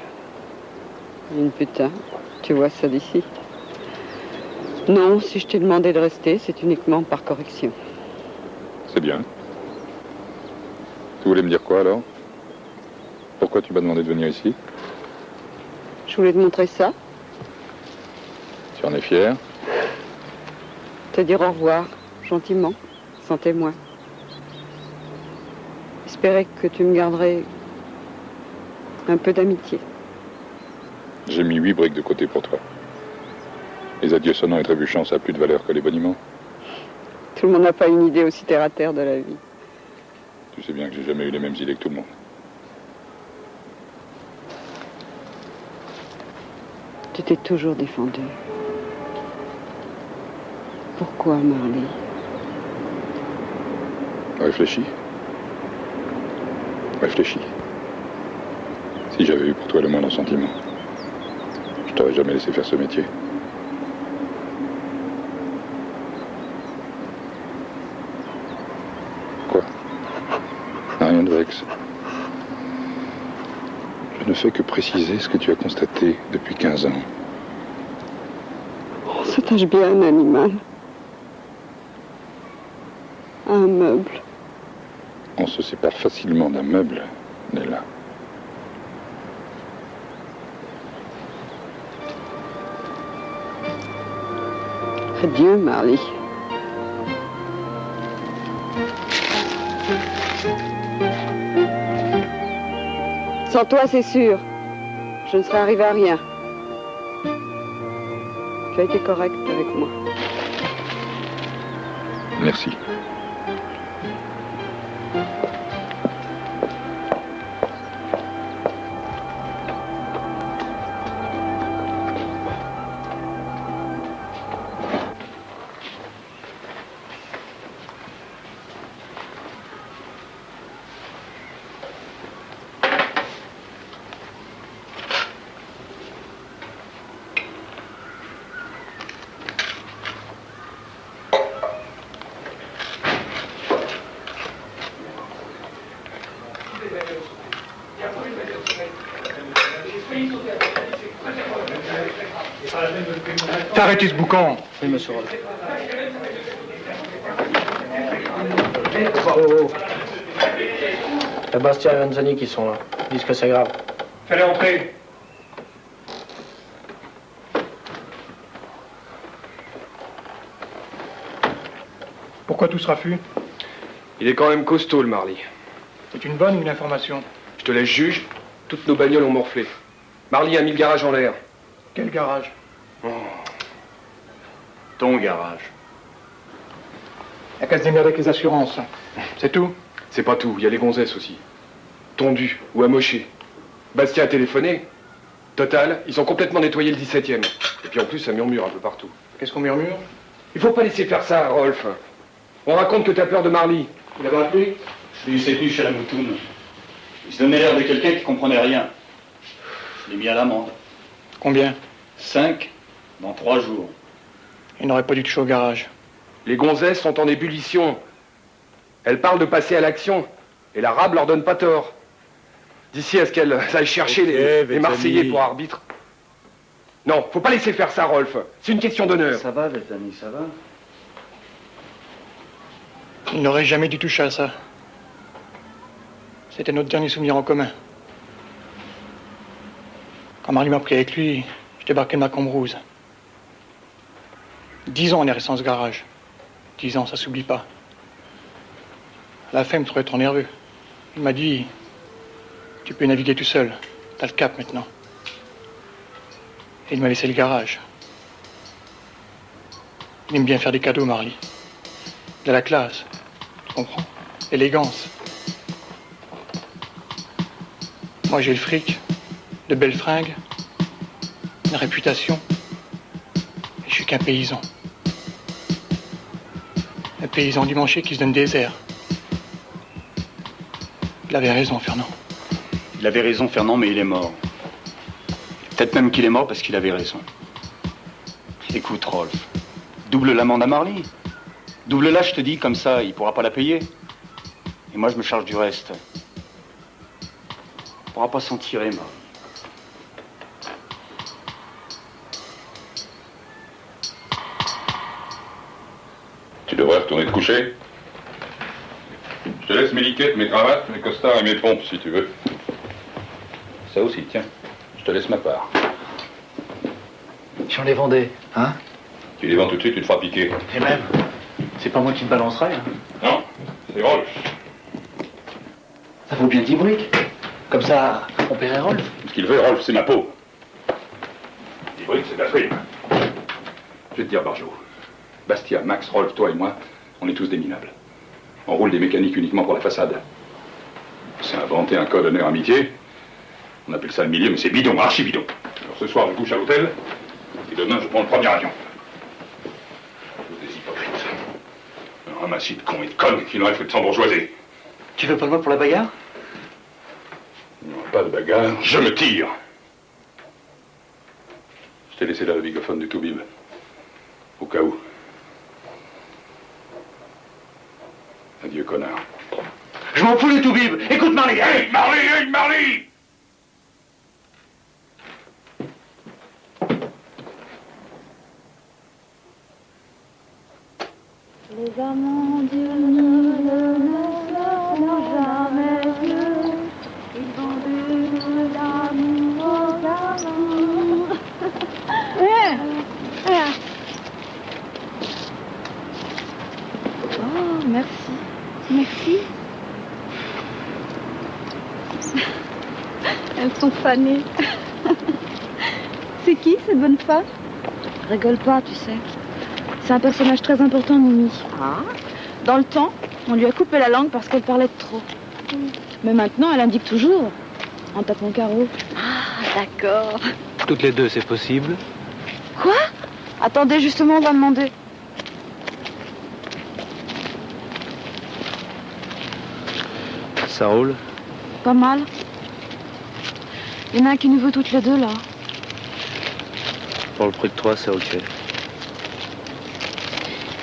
Une putain, tu vois ça d'ici? Non, si je t'ai demandé de rester, c'est uniquement par correction. C'est bien. Tu voulais me dire quoi, alors? Pourquoi tu m'as demandé de venir ici? Je voulais te montrer ça, Tu en es fier? te dire au revoir, gentiment, sans témoin. Espérer que tu me garderais un peu d'amitié. J'ai mis 8 briques de côté pour toi. Les adieux sonnants et trébuchants, ça a plus de valeur que les boniments. Tout le monde n'a pas une idée aussi terre à terre de la vie. Tu sais bien que j'ai jamais eu les mêmes idées que tout le monde. t'ai toujours défendu. Pourquoi, Marley? Réfléchis. Réfléchis. Si j'avais eu pour toi le moindre sentiment, je t'aurais jamais laissé faire ce métier. Quoi? Rien de vexe. Je ne fais que préciser ce que tu as constaté depuis 15 ans. On s'attache bien à un animal. À un meuble. On se sépare facilement d'un meuble, Nella. Adieu, Marley. Sans toi, c'est sûr, je ne serais arrivé à rien. Tu as été correct avec moi. Merci. T'as arrêté ce boucan? Oui, monsieur Rolf. Oh. Il y a Bastien et Vanzani qui sont là. Ils disent que c'est grave. Fais-les entrer. Pourquoi tout ce raffut? Il est quand même costaud, le Marley. C'est une bonne ou une information? Je te laisse juge. Toutes nos bagnoles ont morflé. Marley a mis le garage en l'air. Quel garage? Oh. Ton garage. Il n'y a qu'à se démerder avec les assurances. C'est tout? C'est pas tout, il y a les gonzesses aussi. Tondues ou amochées. Bastien a téléphoné. Total, ils ont complètement nettoyé le 17e. Et puis en plus, ça murmure un peu partout. Qu'est-ce qu'on murmure? Il faut pas laisser faire ça, Rolf. On raconte que t'as peur de Marley. Vous l'avez appelé? Je l'ai eu cette nuit chez la Moutoune. Il se donnait l'air de quelqu'un qui comprenait rien. Je l'ai mis à l'amende. Combien? 5 dans 3 jours. Il n'aurait pas dû toucher au garage. Les gonzesses sont en ébullition. Elles parlent de passer à l'action. Et la rab leur donne pas tort. D'ici à ce qu'elles aillent chercher les Marseillais pour arbitre. Non, faut pas laisser faire ça, Rolf. C'est une question d'honneur. Ça va, Bethany, ça va? Il n'aurait jamais dû toucher à ça. C'était notre dernier souvenir en commun. Quand Marley m'a pris avec lui, je débarquais de ma Cambrousse. 10 ans on est resté dans ce garage. 10 ans, ça s'oublie pas. À la fin, il me trouvait trop nerveux. Il m'a dit, tu peux naviguer tout seul. T'as le cap maintenant. Et il m'a laissé le garage. Il aime bien faire des cadeaux, Marley. De la classe. Tu comprends? Élégance. Moi, j'ai le fric, de belles fringues, une réputation. Et je suis qu'un paysan. Un paysan dimanché qui se donne des airs. Il avait raison, Fernand. Il avait raison, Fernand, mais il est mort. Peut-être même qu'il est mort parce qu'il avait raison. Écoute, Rolf, double l'amende à Marley. Double-la, je te dis, comme ça, il pourra pas la payer. Et moi, je me charge du reste. Il pourra pas s'en tirer, Marley. Tu devrais retourner te coucher. Je te laisse mes liquettes, mes cravates, mes costards et mes pompes, si tu veux. Ça aussi, tiens. Je te laisse ma part. Si on les vendait, hein? Tu les vends tout de suite, tu te feras piquer. Et même, c'est pas moi qui te balancerai, hein? Non, c'est Rolf. Ça vaut bien 10 briques. Comme ça, on paierait Rolf. Ce qu'il veut, Rolf, c'est ma peau. 10 briques, c'est de la prime. Je vais te dire, Barjot. Bastia, Max, Rolf, toi et moi, on est tous des minables. On roule des mécaniques uniquement pour la façade. C'est inventé un code honneur amitié. On appelle ça le milieu, mais c'est bidon, archi bidon. Alors ce soir, je couche à l'hôtel. Et demain, je prends le premier avion. Vous des hypocrites. Un ramassis de cons et de connes qui n'auraient fait de s'embourgeoiser. Tu veux pas le mot pour la bagarre? Non, pas de bagarre, je me tire. Je t'ai laissé là le bigophone du Toubib. Au cas où. Adieu, connard. Je m'en fous les Toubib. Écoute Marley. Hey, Marley, hey, Marley! Les amants Dieu ne jamais Dieu. Ils vont de l'amour aux amants. Oh, merci. Merci. Elles sont fanées. C'est qui, cette bonne femme? Rigole pas, tu sais. C'est un personnage très important, Mimi. Ah. Dans le temps, on lui a coupé la langue parce qu'elle parlait de trop. Mais maintenant, elle indique toujours, en tapant carreau. Ah, d'accord. Toutes les deux, c'est possible. Quoi? Attendez, justement, on va demander. Ça roule? Pas mal. Il y en a un qui nous veut toutes les deux, là. Pour le prix de 3, c'est ok.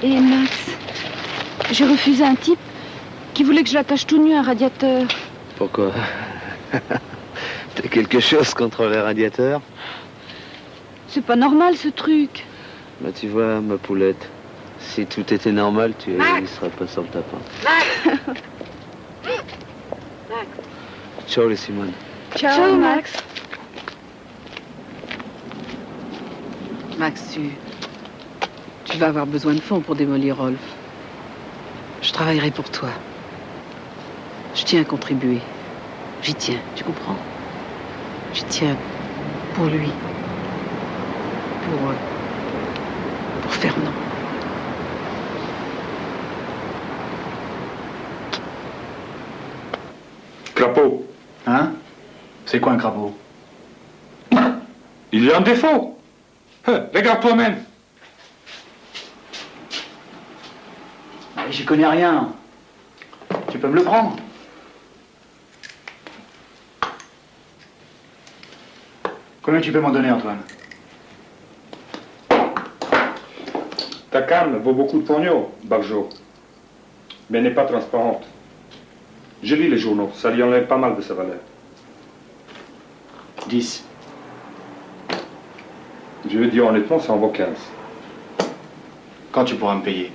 Et Max, j'ai refusé un type qui voulait que je l'attache tout nu à un radiateur. Pourquoi? T'as quelque chose contre les radiateurs? C'est pas normal, ce truc. Bah tu vois, ma poulette, si tout était normal, tu ne serais pas sur le tapin. Ciao les Simone. Ciao, Max. Max, tu vas avoir besoin de fonds pour démolir Rolf. Je travaillerai pour toi. Je tiens à contribuer. J'y tiens, tu comprends? J'y tiens pour lui. Pour Fernand. Crapaud. Hein? C'est quoi un crapaud? Il y a un défaut. Regarde toi-même. J'y connais rien. Tu peux me le prendre? Combien tu peux m'en donner, Antoine? Ta canne vaut beaucoup de pognon, Barjo, mais n'est pas transparente. Je lis les journaux, ça lui enlève pas mal de sa valeur. 10. Je veux dire honnêtement, ça en vaut 15. Quand tu pourras me payer?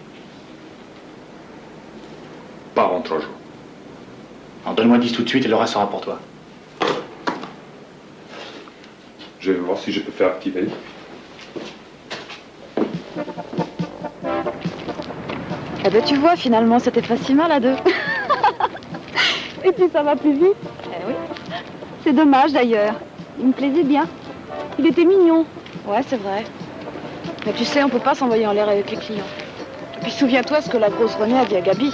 Pas en 3 jours. Alors donne-moi 10 tout de suite et le reste sera pour toi. Je vais voir si je peux faire activer. Eh ben tu vois, finalement, c'était pas si mal à deux. Et puis ça va plus vite. Eh oui. C'est dommage d'ailleurs. Il me plaisait bien. Il était mignon. Ouais, c'est vrai. Mais tu sais, on peut pas s'envoyer en l'air avec les clients. Et puis souviens-toi ce que la grosse Renée a dit à Gabi.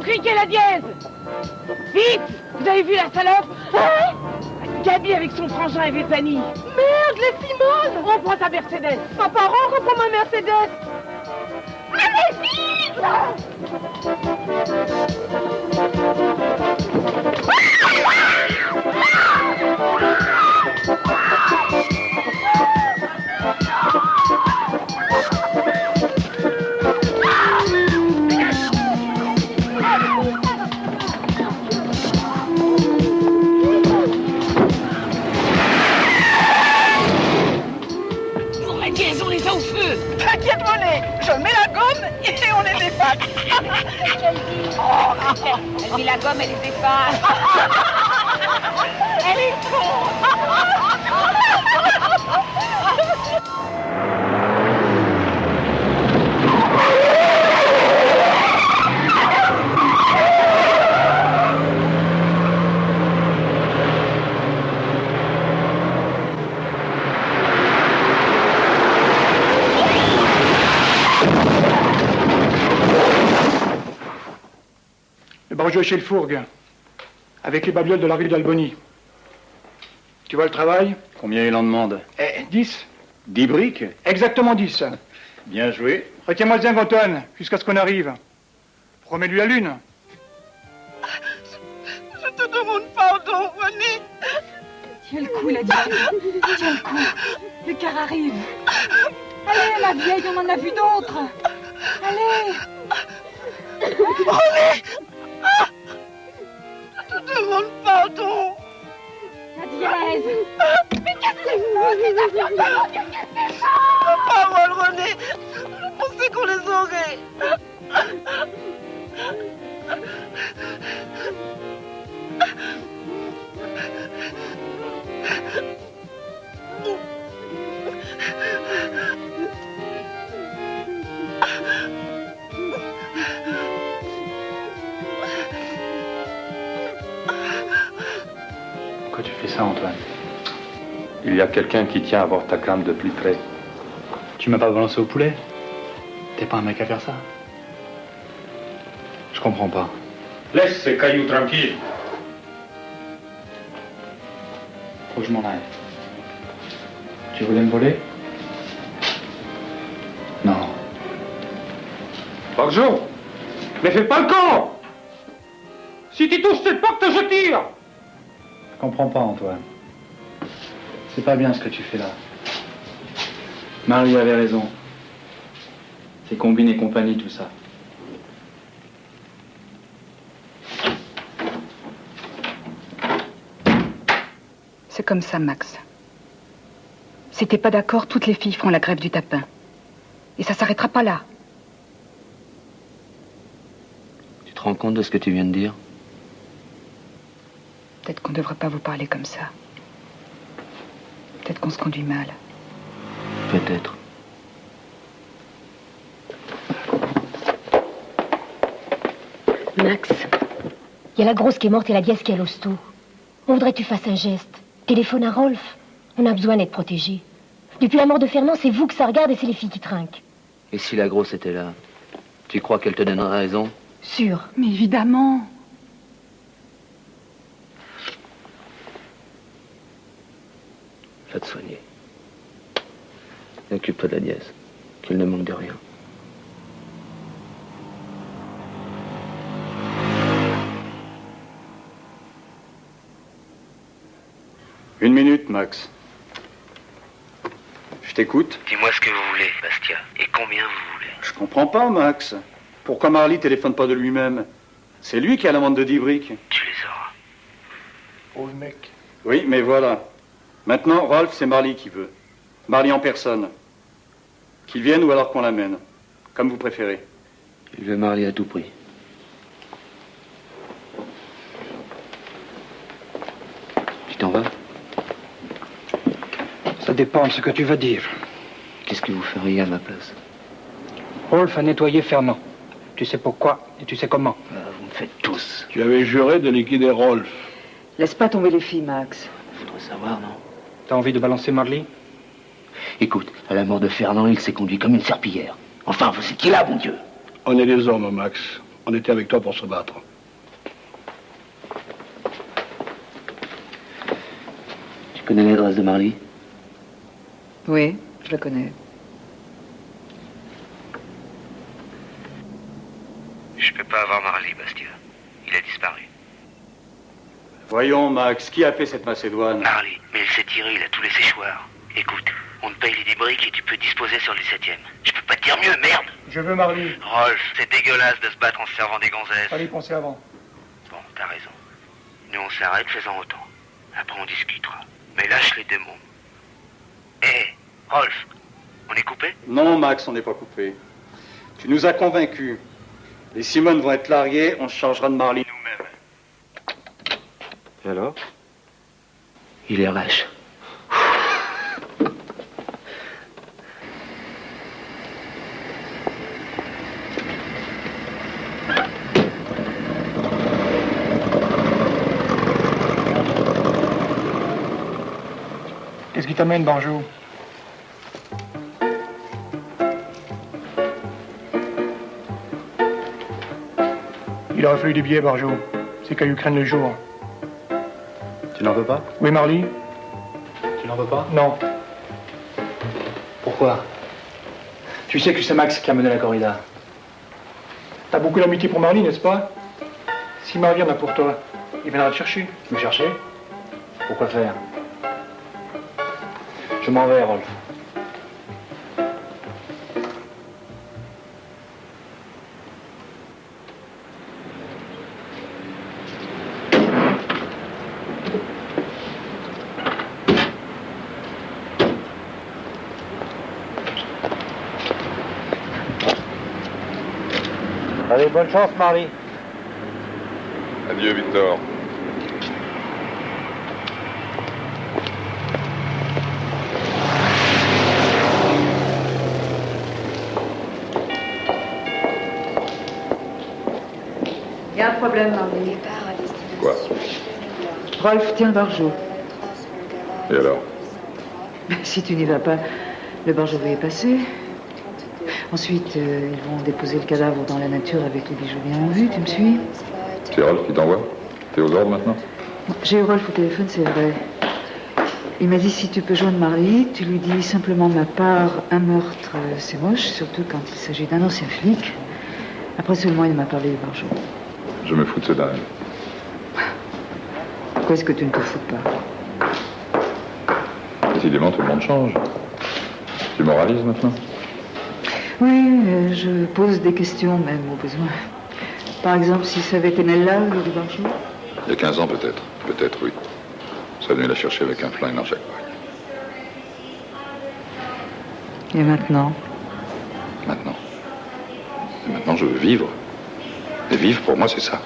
Cliquez la dièse! Vite! Vous avez vu la salope? Hein? Gabi avec son frangin et Vépani. Merde, les Simone! On prend ta Mercedes. Papa, reprends ma Mercedes. Allez, vite! T'inquiète, Monet, je mets la gomme et on les efface. Elle met la gomme et les efface. Elle est con. rejouer chez le Fourgue, avec les babioles de la rue d'Albony. Tu vois le travail? Combien il en demande? 10. 10 briques? Exactement 10. Bien joué. Retiens-moi bien, Antoine, jusqu'à ce qu'on arrive. Promets-lui la lune. Je te demande pardon, René. Tiens le coup, la dièse. Tiens le coup. Le car arrive. Allez, la vieille, on en a vu d'autres. Allez. René! Je te demande pardon. La dièse. Mais qu'est-ce que c'est ça? Qu'est-ce que c'est ça? Parole, René. Je pensais qu'on les aurait. Pourquoi tu fais ça, Antoine? Il y a quelqu'un qui tient à voir ta crâne de plus près. Tu m'as pas balancé au poulet? T'es pas un mec à faire ça? Je comprends pas. Laisse ces cailloux tranquilles. Faut que je m'en aille. Tu voulais me voler? Non. Bonjour. Mais fais pas le con. Si tu touches cette porte, je tire. Je comprends pas, Antoine. C'est pas bien ce que tu fais là. Marie avait raison. C'est combine et compagnie, tout ça. C'est comme ça, Max. Si t'es pas d'accord, toutes les filles feront la grève du tapin. Et ça s'arrêtera pas là. Tu te rends compte de ce que tu viens de dire? Peut-être qu'on devrait pas vous parler comme ça. Peut-être qu'on se conduit mal. Peut-être. Max, il y a la grosse qui est morte et la dièse qui est à l'hosto. On voudrait que tu fasses un geste. Téléphone à Rolf. On a besoin d'être protégés. Depuis la mort de Fernand, c'est vous que ça regarde et c'est les filles qui trinquent. Et si la grosse était là, tu crois qu'elle te donnerait raison? Sûr. Mais évidemment. Va te soigner. Et occupe-toi de la nièce, qu'elle ne manque de rien. Une minute, Max. Je t'écoute. Dis-moi ce que vous voulez, Bastia, et combien vous voulez. Je comprends pas, Max. Pourquoi Marley téléphone pas de lui-même? C'est lui qui a la vente de 10 briques. Tu les auras. Pauvre mec. Oui, mais voilà. Maintenant, Rolf, c'est Marley qui veut. Marley en personne. Qu'il vienne ou alors qu'on l'amène. Comme vous préférez. Il veut Marley à tout prix. Tu t'en vas? Ça dépend de ce que tu veux dire. Qu'est-ce que vous feriez à ma place? Rolf a nettoyé Fernand. Tu sais pourquoi et tu sais comment. Vous me faites tous. Tu avais juré de liquider Rolf. Laisse pas tomber les filles, Max. Faudrait savoir, non? T'as envie de balancer Marley? Écoute, à la mort de Fernand, il s'est conduit comme une serpillière. Enfin, c'est qu'il a, bon Dieu. On est des hommes, Max. On était avec toi pour se battre. Tu connais l'adresse de Marley? Oui, je la connais. Je peux pas avoir Marley, Bastia. Il a disparu. Voyons, Max, qui a fait cette Macédoine? Marley, mais il s'est tiré, il a tous les séchoirs. Écoute, on te paye les 10 briques et tu peux disposer sur le 17e. Je peux pas te dire mieux, merde! Je veux Marley. Rolf, c'est dégueulasse de se battre en se servant des gonzesses. Fallait y penser avant. Bon, t'as raison. Nous, on s'arrête, faisant autant. Après, on discutera. Mais lâche les démons. Hé, Rolf, on est coupé? Non, Max, on n'est pas coupé. Tu nous as convaincus. Les Simone vont être largués, on se chargera de Marley nous-mêmes. Et alors? Il est lâche. Qu'est-ce qui t'amène, Banjo? Il aurait fallu des billets, Barjot. C'est qu'à Ukraine le jour. Tu n'en veux pas? Oui, Marly? Tu n'en veux pas? Non. Pourquoi? Tu sais que c'est Max qui a mené la corrida. T'as beaucoup d'amitié pour Marly, n'est-ce pas? Si Marly en a pour toi, il viendra te chercher. Me chercher? Pourquoi faire? Je m'en vais, Rolf. Allez, bonne chance, Marly. Adieu, Victor. Il y a un problème, Marly. Quoi? Rolf tient le Barjot. Et alors? Si tu n'y vas pas, le Barjot va y passer. Ensuite, ils vont déposer le cadavre dans la nature avec les bijoux bien en vue, tu me suis? C'est Rolf qui t'envoie? T'es aux ordres maintenant? J'ai eu Rolf au téléphone, c'est vrai. Il m'a dit si tu peux joindre Marly, tu lui dis simplement de ma part, un meurtre, c'est moche, surtout quand il s'agit d'un ancien flic. Après seulement, il m'a parlé du Barjot. Je me fous de ce dingue. Pourquoi est-ce que tu ne te fous pas? Décidément, tout le monde change. Tu moralises maintenant? Oui, je pose des questions même au besoin. Par exemple, si ça avait été Nella, le du Barjot? Il y a 15 ans peut-être. Peut-être, oui. Ça venait la chercher avec un flingue dans chaque poche. Et maintenant? Maintenant. Et maintenant, je veux vivre. Et vivre, pour moi, c'est ça.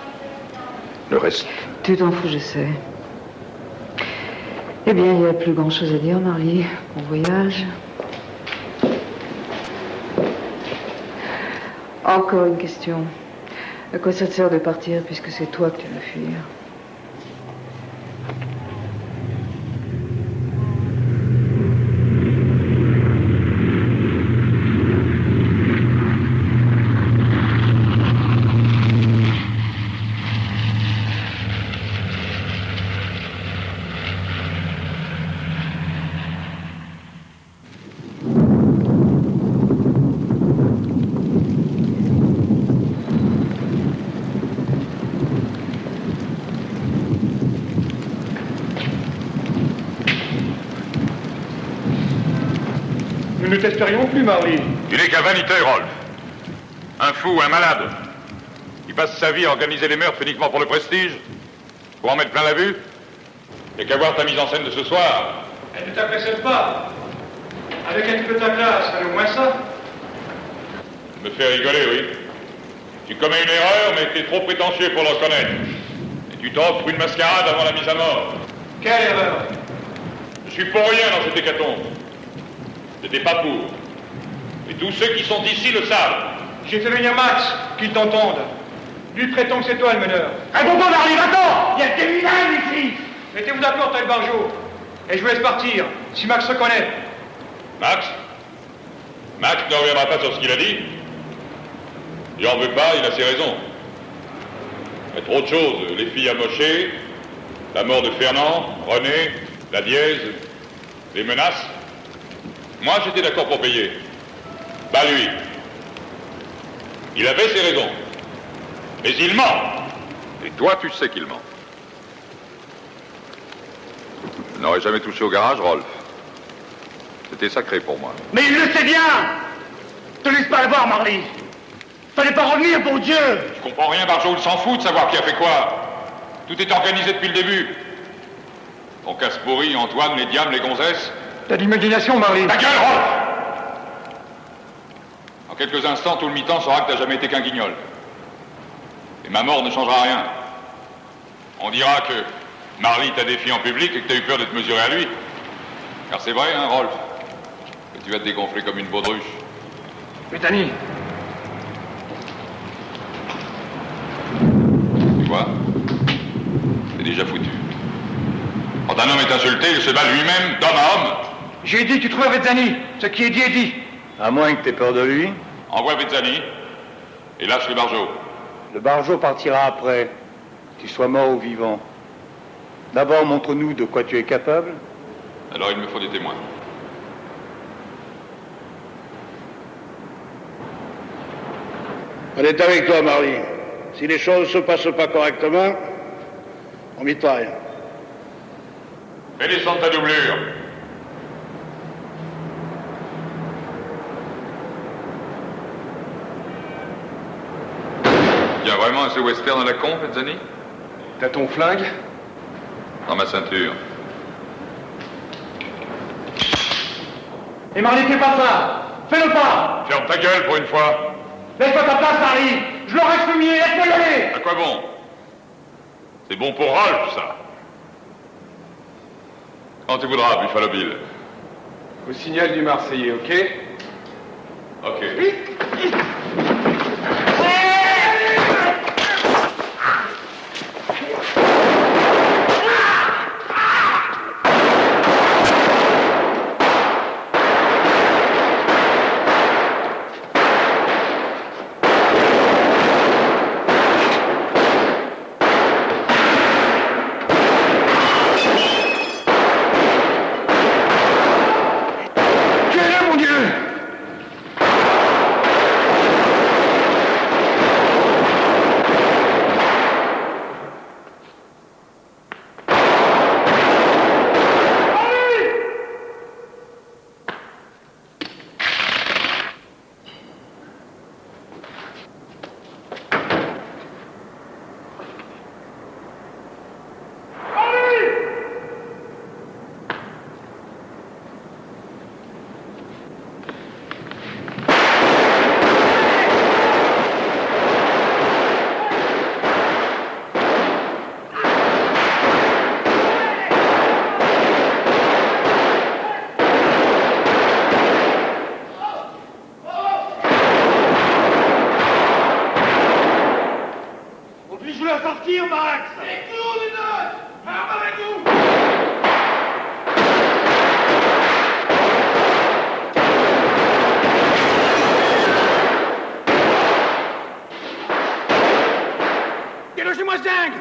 Le reste. Tu t'en fous, je sais. Eh bien, il n'y a plus grand-chose à dire, Marly. Bon voyage. Encore une question. À quoi ça te sert de partir puisque c'est toi que tu veux fuir? Nous ne t'espérions plus, Marly. Tu n'es qu'un vaniteux, Rolf. Un fou, un malade. Il passe sa vie à organiser les meurtres uniquement pour le prestige. Pour en mettre plein la vue. Et qu'à voir ta mise en scène de ce soir. Elle ne t'impressionne pas. Avec un type de ta classe, fallait au moins ça. Me fait rigoler, oui. Tu commets une erreur, mais t'es trop prétentieux pour le reconnaître. Et tu t'offres une mascarade avant la mise à mort. Quelle erreur? Je suis pour rien dans cette hécatombe. C'était pas pour. Et tous ceux qui sont ici le savent. J'ai fait venir Max, qu'il t'entende. Lui prétend que c'est toi le meneur. Réponds-toi, Marly, va-t'en! Il y a des vilains ici! Mettez-vous d'accord, t'as le Barjot. Et je vous laisse partir, si Max reconnaît. Max? Max ne reviendra pas sur ce qu'il a dit. Il en veut pas, il a ses raisons. Il y a trop de choses. Les filles amochées, la mort de Fernand, René, la dièse, les menaces. Moi, j'étais d'accord pour payer. Pas lui. Il avait ses raisons. Mais il ment. Et toi, tu sais qu'il ment. Je n'aurais jamais touché au garage, Rolf. C'était sacré pour moi. Mais il le sait bien! Te laisse pas le voir, Marly! Fallait pas revenir, bon Dieu! Je comprends rien, Barjot, il s'en fout de savoir qui a fait quoi. Tout est organisé depuis le début. Ton casse pourri, Antoine, les diables, les gonzesses. T'as de l'imagination, Marly. Ta gueule, Rolf! En quelques instants, tout le mi-temps saura que t'as jamais été qu'un guignol. Et ma mort ne changera rien. On dira que Marly t'a défié en public et que t'as eu peur de te mesurer à lui. Car c'est vrai, hein, Rolf, que tu vas te dégonfler comme une baudruche. Bethany. Tu vois? C'est déjà foutu. Quand un homme est insulté, il se bat lui-même d'homme à homme. J'ai dit que tu trouvais Vezzani. Ce qui est dit est dit. À moins que t'aies peur de lui. Envoie Vezzani et lâche le Barjot. Le Barjot partira après, que tu sois mort ou vivant. D'abord, montre-nous de quoi tu es capable. Alors il me faut des témoins. On est avec toi, Marley. Si les choses ne se passent pas correctement, on mitraille. Fais descendre ta doublure. Il y a vraiment un ce western à la con, Pezzani? T'as ton flingue? Dans ma ceinture. Et Marley, fais pas ça! Fais-le pas! Ferme ta gueule pour une fois. Laisse-moi ta place, Marley! Je l'aurais fumier, laisse-moi y aller! À quoi bon? C'est bon pour Rolf, ça. Quand tu voudras, Buffalo Bill. Au signal du Marseillais, ok? Ok. Délogez-moi ce dingue!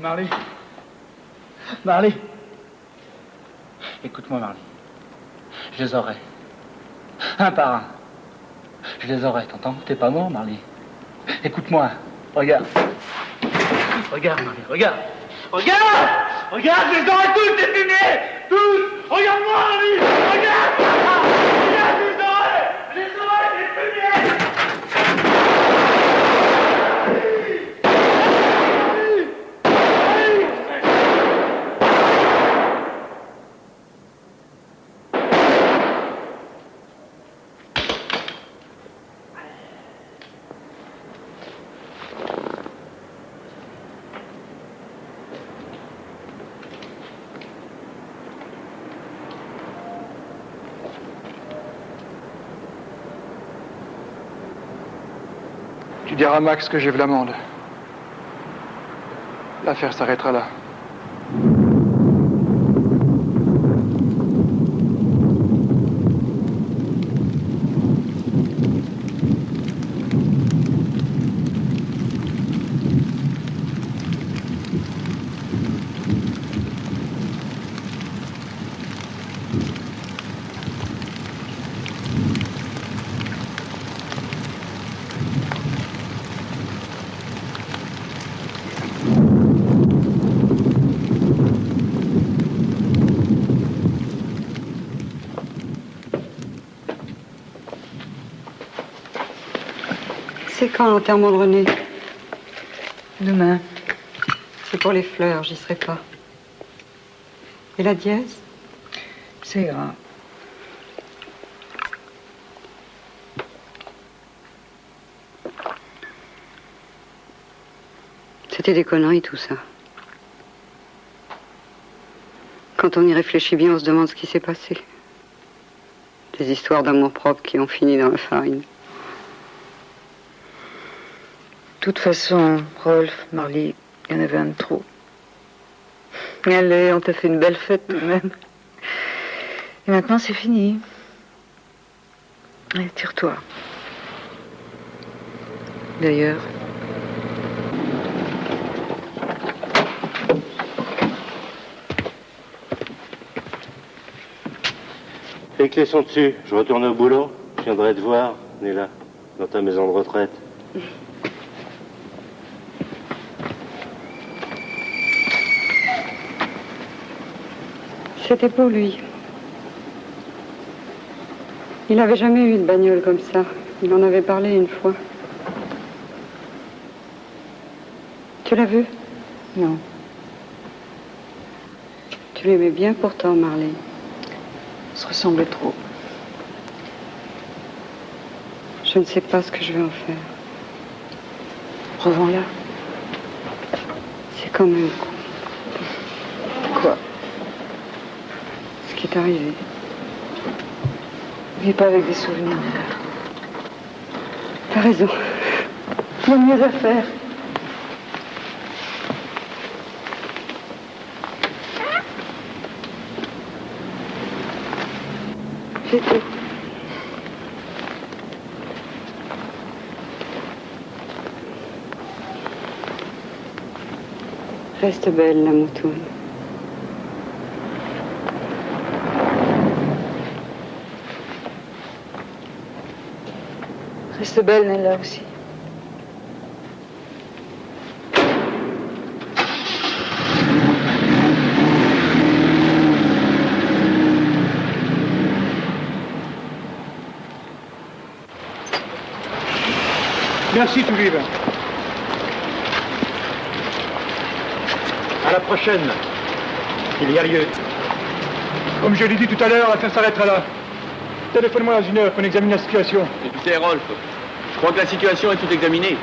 Marley. Marley. Écoute-moi, Marley. Je les aurai. Un par un. Je les aurai, t'entends? T'es pas mort, Marley. Écoute-moi. Regarde. Regarde, Marley, regarde. Regarde! Regarde, je les aurai tous, les fumées! Tous! Regarde-moi, Marley! Regarde! Regarde, je les aurai! Je les aurai, les fumées! Tu diras à Max que j'ai vu l'amende. L'affaire s'arrêtera là. C'est quand l'enterrement de René? Demain. C'est pour les fleurs, j'y serai pas. Et la dièse? C'est grave. C'était des conneries, tout ça. Quand on y réfléchit bien, on se demande ce qui s'est passé. Des histoires d'amour-propre qui ont fini dans la farine. De toute façon, Rolf, Marley, il y en avait un de trop. Allez, on t'a fait une belle fête tout de même. Et maintenant, c'est fini. Allez, tire-toi. D'ailleurs... Les clés sont dessus. Je retourne au boulot. Je viendrai te voir, Nella, dans ta maison de retraite. C'était pour lui. Il n'avait jamais eu de bagnole comme ça. Il en avait parlé une fois. Tu l'as vu? Non. Tu l'aimais bien pourtant, Marley. On se ressemblait trop. Je ne sais pas ce que je vais en faire. Revends-la. C'est quand même con. Quoi? Ce qui est arrivé. Vis pas avec des souvenirs. T'as raison. Il y a mieux à faire. C'est tout. Reste belle, la moutoune. Reste belle, Nella aussi. Merci, Toulib. À la prochaine. Il y a lieu. Comme je l'ai dit tout à l'heure, l'affaire s'arrêtera là. Téléphone-moi dans une heure qu'on examine la situation. Écoutez, Rolf, je crois que la situation est toute examinée.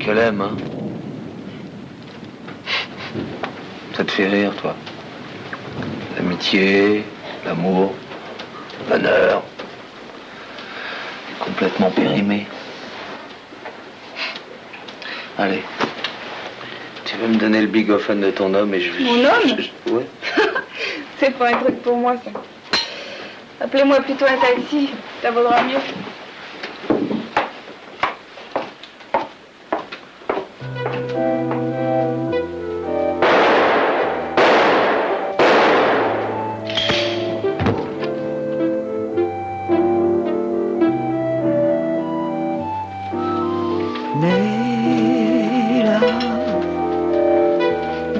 qu'elle aime, hein. Ça te fait rire, toi. L'amitié, l'amour, le bonheur. Complètement périmé. Allez. Tu veux me donner le bigophone de ton homme et je vais... Mon homme? Ouais. C'est pas un truc pour moi, ça. Appelez-moi plutôt un taxi, ça vaudra mieux.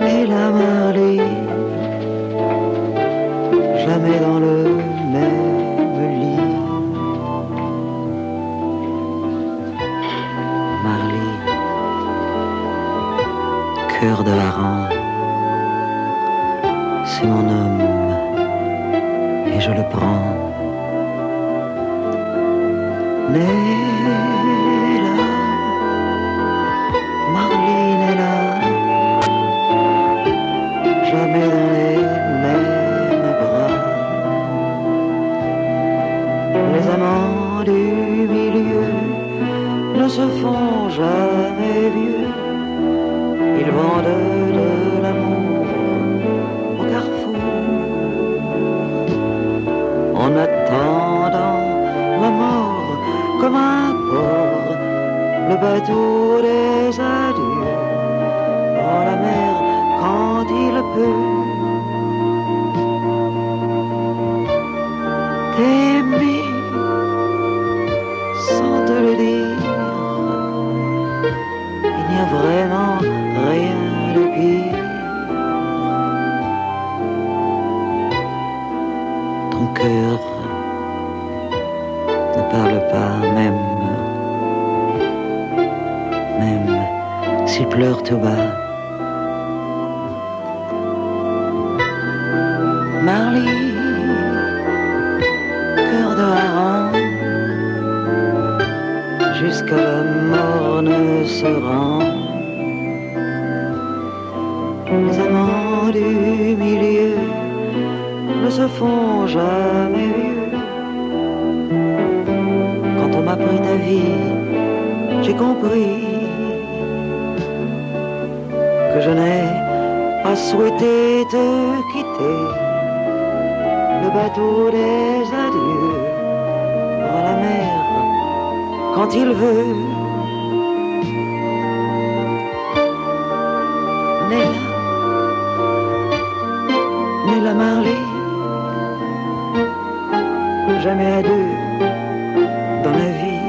Nella Marley, jamais dans le même lit. Marley, cœur de hareng, c'est mon homme et je le prends. Nella, Marley, Nella, jamais dans les mêmes bras. Les amants du milieu ne se font jamais vieux. Ils vendent de l'amour au carrefour. En attendant la mort comme un port, le bateau des adieux dans la mer quand il peut. T'aimer sans te le dire, il n'y a vraiment rien de pire. Ton cœur ne parle pas, même s'il pleure tout bas. Marley, cœur de hareng, jusqu'à la mort ne se rend. Les amants du milieu ne se font jamais vieux. Quand on m'a pris ta vie, j'ai compris que je n'ai pas souhaité te quitter. Le bateau des adieux pour la mer quand il veut. Nella Marley, jamais à deux dans la vie.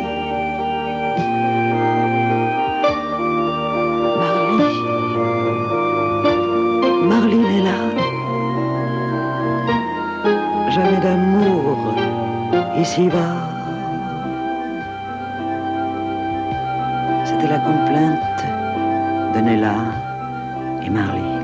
Marley, Nella, jamais d'amour ici-bas. C'était la complainte de Nella et Marley.